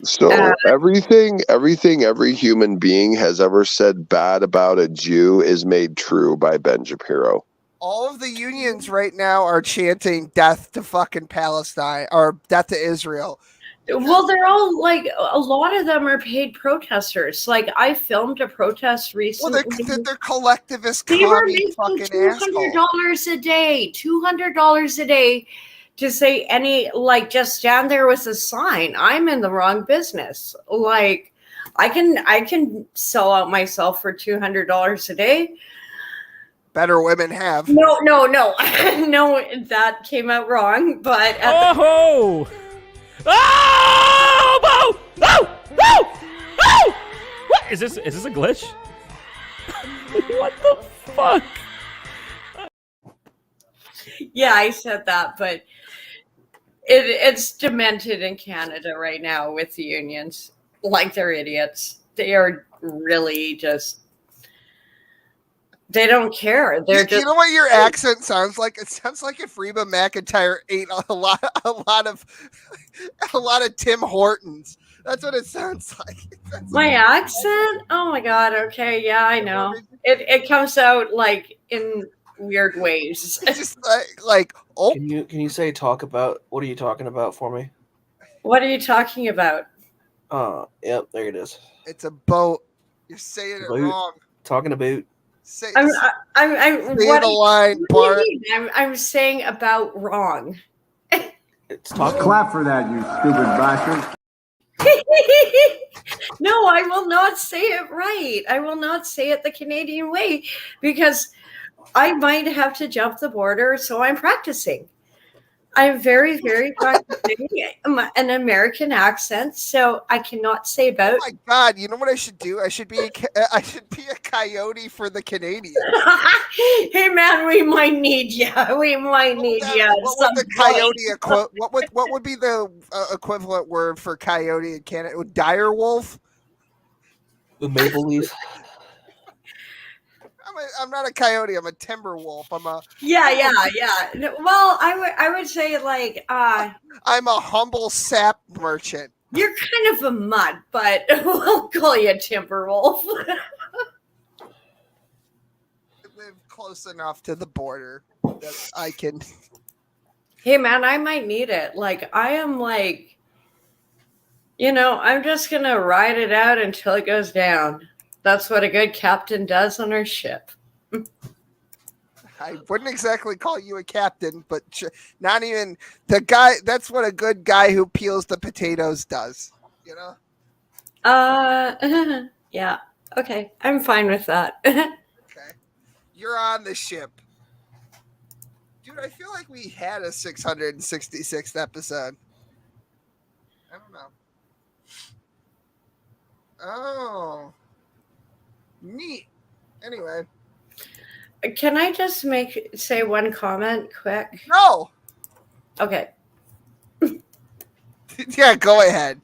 So everything every human being has ever said bad about a Jew is made true by Ben Shapiro. All of the unions right now are chanting death to fucking Palestine or death to Israel. Well, they're all like, a lot of them are paid protesters. Like, I filmed a protest recently. Well, they're collectivist, They were commie making fucking $200 assholes. a day. $200 a day to say just stand there with a sign. I'm in the wrong business. Like, I can sell out myself for $200 a day. Better women have. No, no, that came out wrong. But Oh! Oh! Oh! Oh! Oh! What is this? Is this a glitch? What the fuck? yeah, I said that, but it's demented in Canada right now with the unions. Like, they're idiots. They are really just. They don't care. They're just. You know what your accent sounds like? It sounds like if Reba McEntire ate a lot of Tim Hortons. That's what it sounds like. My accent? Oh my god. Okay, yeah, I know. It comes out like in weird ways. Just like oh. Can you say what are you talking about for me? What are you talking about? Yep, there it is. It's a boat. You're saying it Boat. wrong. Talking about. I'm what a line, what do you mean? I'm saying about wrong. It's talking. Clap for that, you stupid bastard. No, I will not say it right. I will not say it the Canadian way because I might have to jump the border, so I'm practicing. I'm very, very practicing an American accent, so I cannot say about. Oh my god! You know what I should do? I should be a coyote for the Canadians. Hey man, we might need you. We might need you. What would the coyote what would be the equivalent word for coyote in Canada? Dire wolf. The maple leaf. I'm not a coyote. I'm a timber wolf. Yeah. Well, I would say like I'm a humble sap merchant. You're kind of a mutt, but we'll call you a timber wolf. I live close enough to the border that I can. Hey man, I might need it. Like I am like, I'm just gonna ride it out until it goes down. That's what a good captain does on our ship. I wouldn't exactly call you a captain, but not even the guy. That's what a good guy who peels the potatoes does. You know? Yeah. Okay. I'm fine with that. Okay. You're on the ship. Dude, I feel like we had a 666th episode. I don't know. Oh. Neat. Anyway. Can I just say one comment quick? No. Okay. Yeah, go ahead.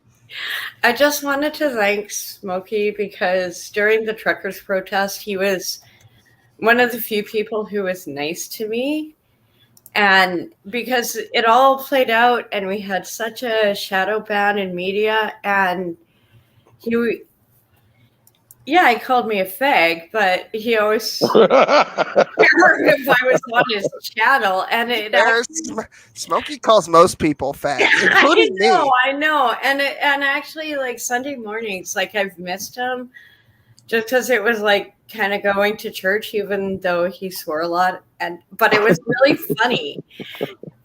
I just wanted to thank Smokey because during the truckers' protest, he was one of the few people who was nice to me. And because it all played out and we had such a shadow ban in media, and he called me a fag, but he always cared if I was on his channel. And Smokey calls most people fag, including me. I know. And actually, like Sunday mornings, like I've missed him just because it was like kind of going to church, even though he swore a lot. But it was really funny.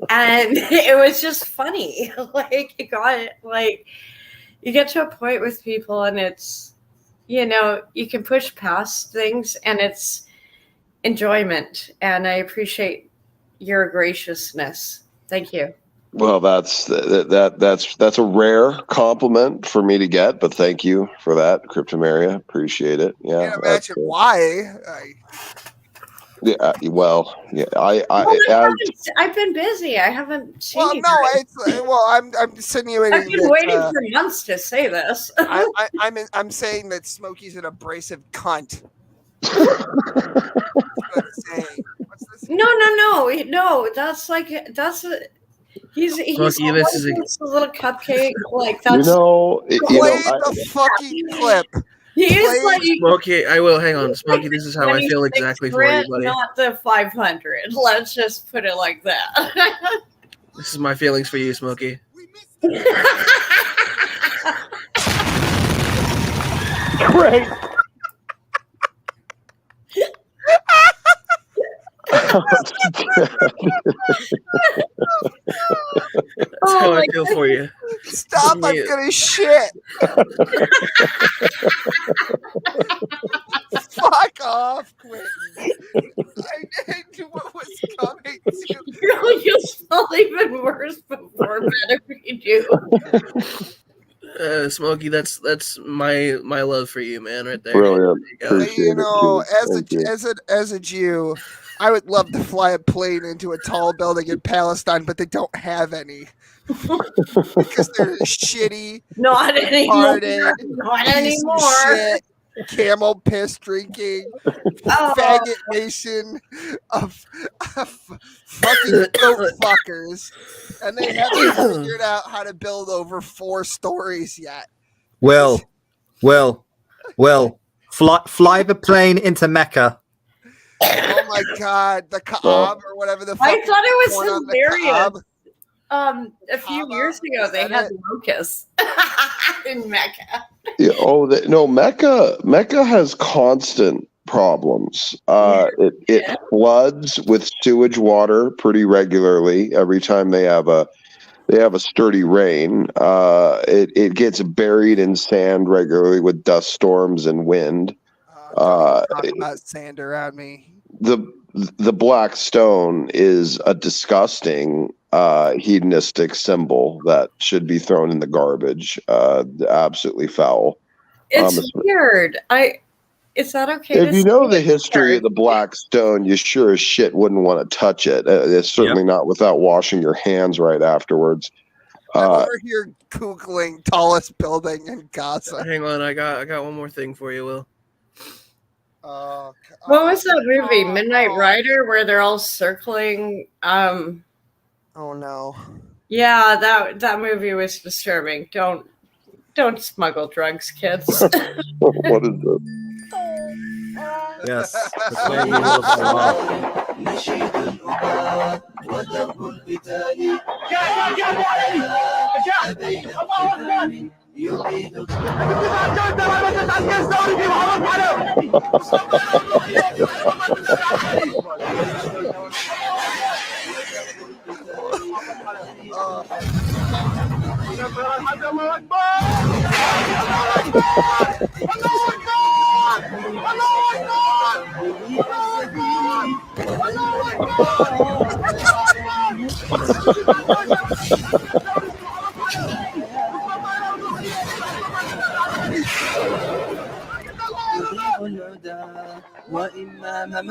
And it was just funny. Like you get to a point with people and it's, you can push past things and it's enjoyment. And I appreciate your graciousness. Thank you. Well, that's a rare compliment for me to get, but thank you for that, Cryptomaria. Appreciate it. Yeah. I can't imagine why. I've been busy. I haven't seen. Well, you no, I'm insinuating. I've been waiting for months to say this. I'm saying that Smokey's an abrasive cunt. No. He's Smokey, this is a little cupcake. Like that's play the fucking clip. He is like Smokey. I will hang on, Smokey. This is how I feel exactly for you, buddy. Not the 500. Let's just put it like that. This is my feelings for you, Smokey. Great. That's how I feel for you. Stop! I'm gonna shit. Fuck off, Quentin. I knew what was coming. You'll smell even worse before bed if you do. Smokey, that's my love for you, man, right there. Brilliant. As a Jew, I would love to fly a plane into a tall building in Palestine, but they don't have any. Because they're shitty. Not anymore. Not anymore. Camel piss drinking, faggot nation of fucking goat fuckers, and they haven't figured out how to build over 4 stories yet. Well, fly the plane into Mecca. Oh my God, the Kaab or whatever the fuck. I thought it was on hilarious. A few years ago, they had locusts in Mecca. Yeah, Mecca has constant problems. It floods with sewage water pretty regularly every time they have a sturdy rain. It gets buried in sand regularly with dust storms and wind. Talk about sand around me. The black stone is a disgusting hedonistic symbol that should be thrown in the garbage. Absolutely foul. It's weird. Is that okay? If you know the history of the black stone, you sure as shit wouldn't want to touch it. It's certainly not without washing your hands right afterwards. I'm over here Googling tallest building in Gaza. Hang on, I got one more thing for you, Will. What was that movie, Midnight Rider, where they're all circling? Oh no. Yeah, that movie was disturbing. Don't smuggle drugs, kids. What is this? Yes. That's where you will Oh.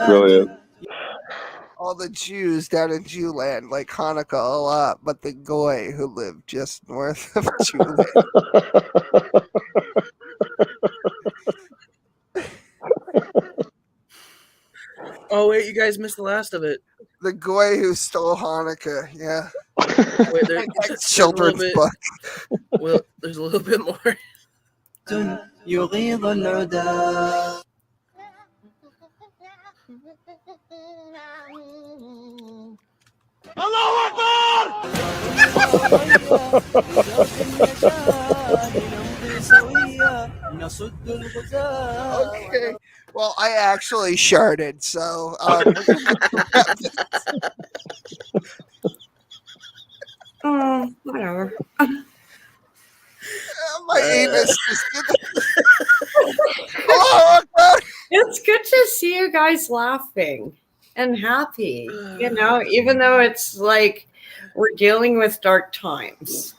Brilliant. All the Jews down in Jewland like Hanukkah a lot, but the Goy who live just north of Jewland. Oh wait, you guys missed the last of it. The Goy who stole Hanukkah, yeah. Wait, Children's there's a little bit- book. Well, there's a little bit more. يغيظ العدا الله أكبر Okay. Well, I actually sharded, so Whatever. my anus just Oh, It's good to see you guys laughing and happy, you know, even though it's like we're dealing with dark times.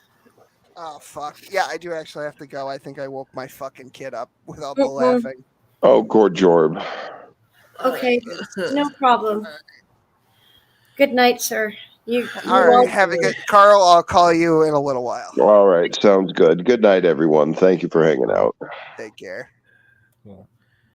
Oh fuck. Yeah, I do actually have to go. I think I woke my fucking kid up with all the Mhm. laughing. Oh, Gorjorb. Okay, no problem. Good night, sir. You All right, have a good Carl, I'll call you in a little while. All right, sounds good. Good night, everyone. Thank you for hanging out. Take care.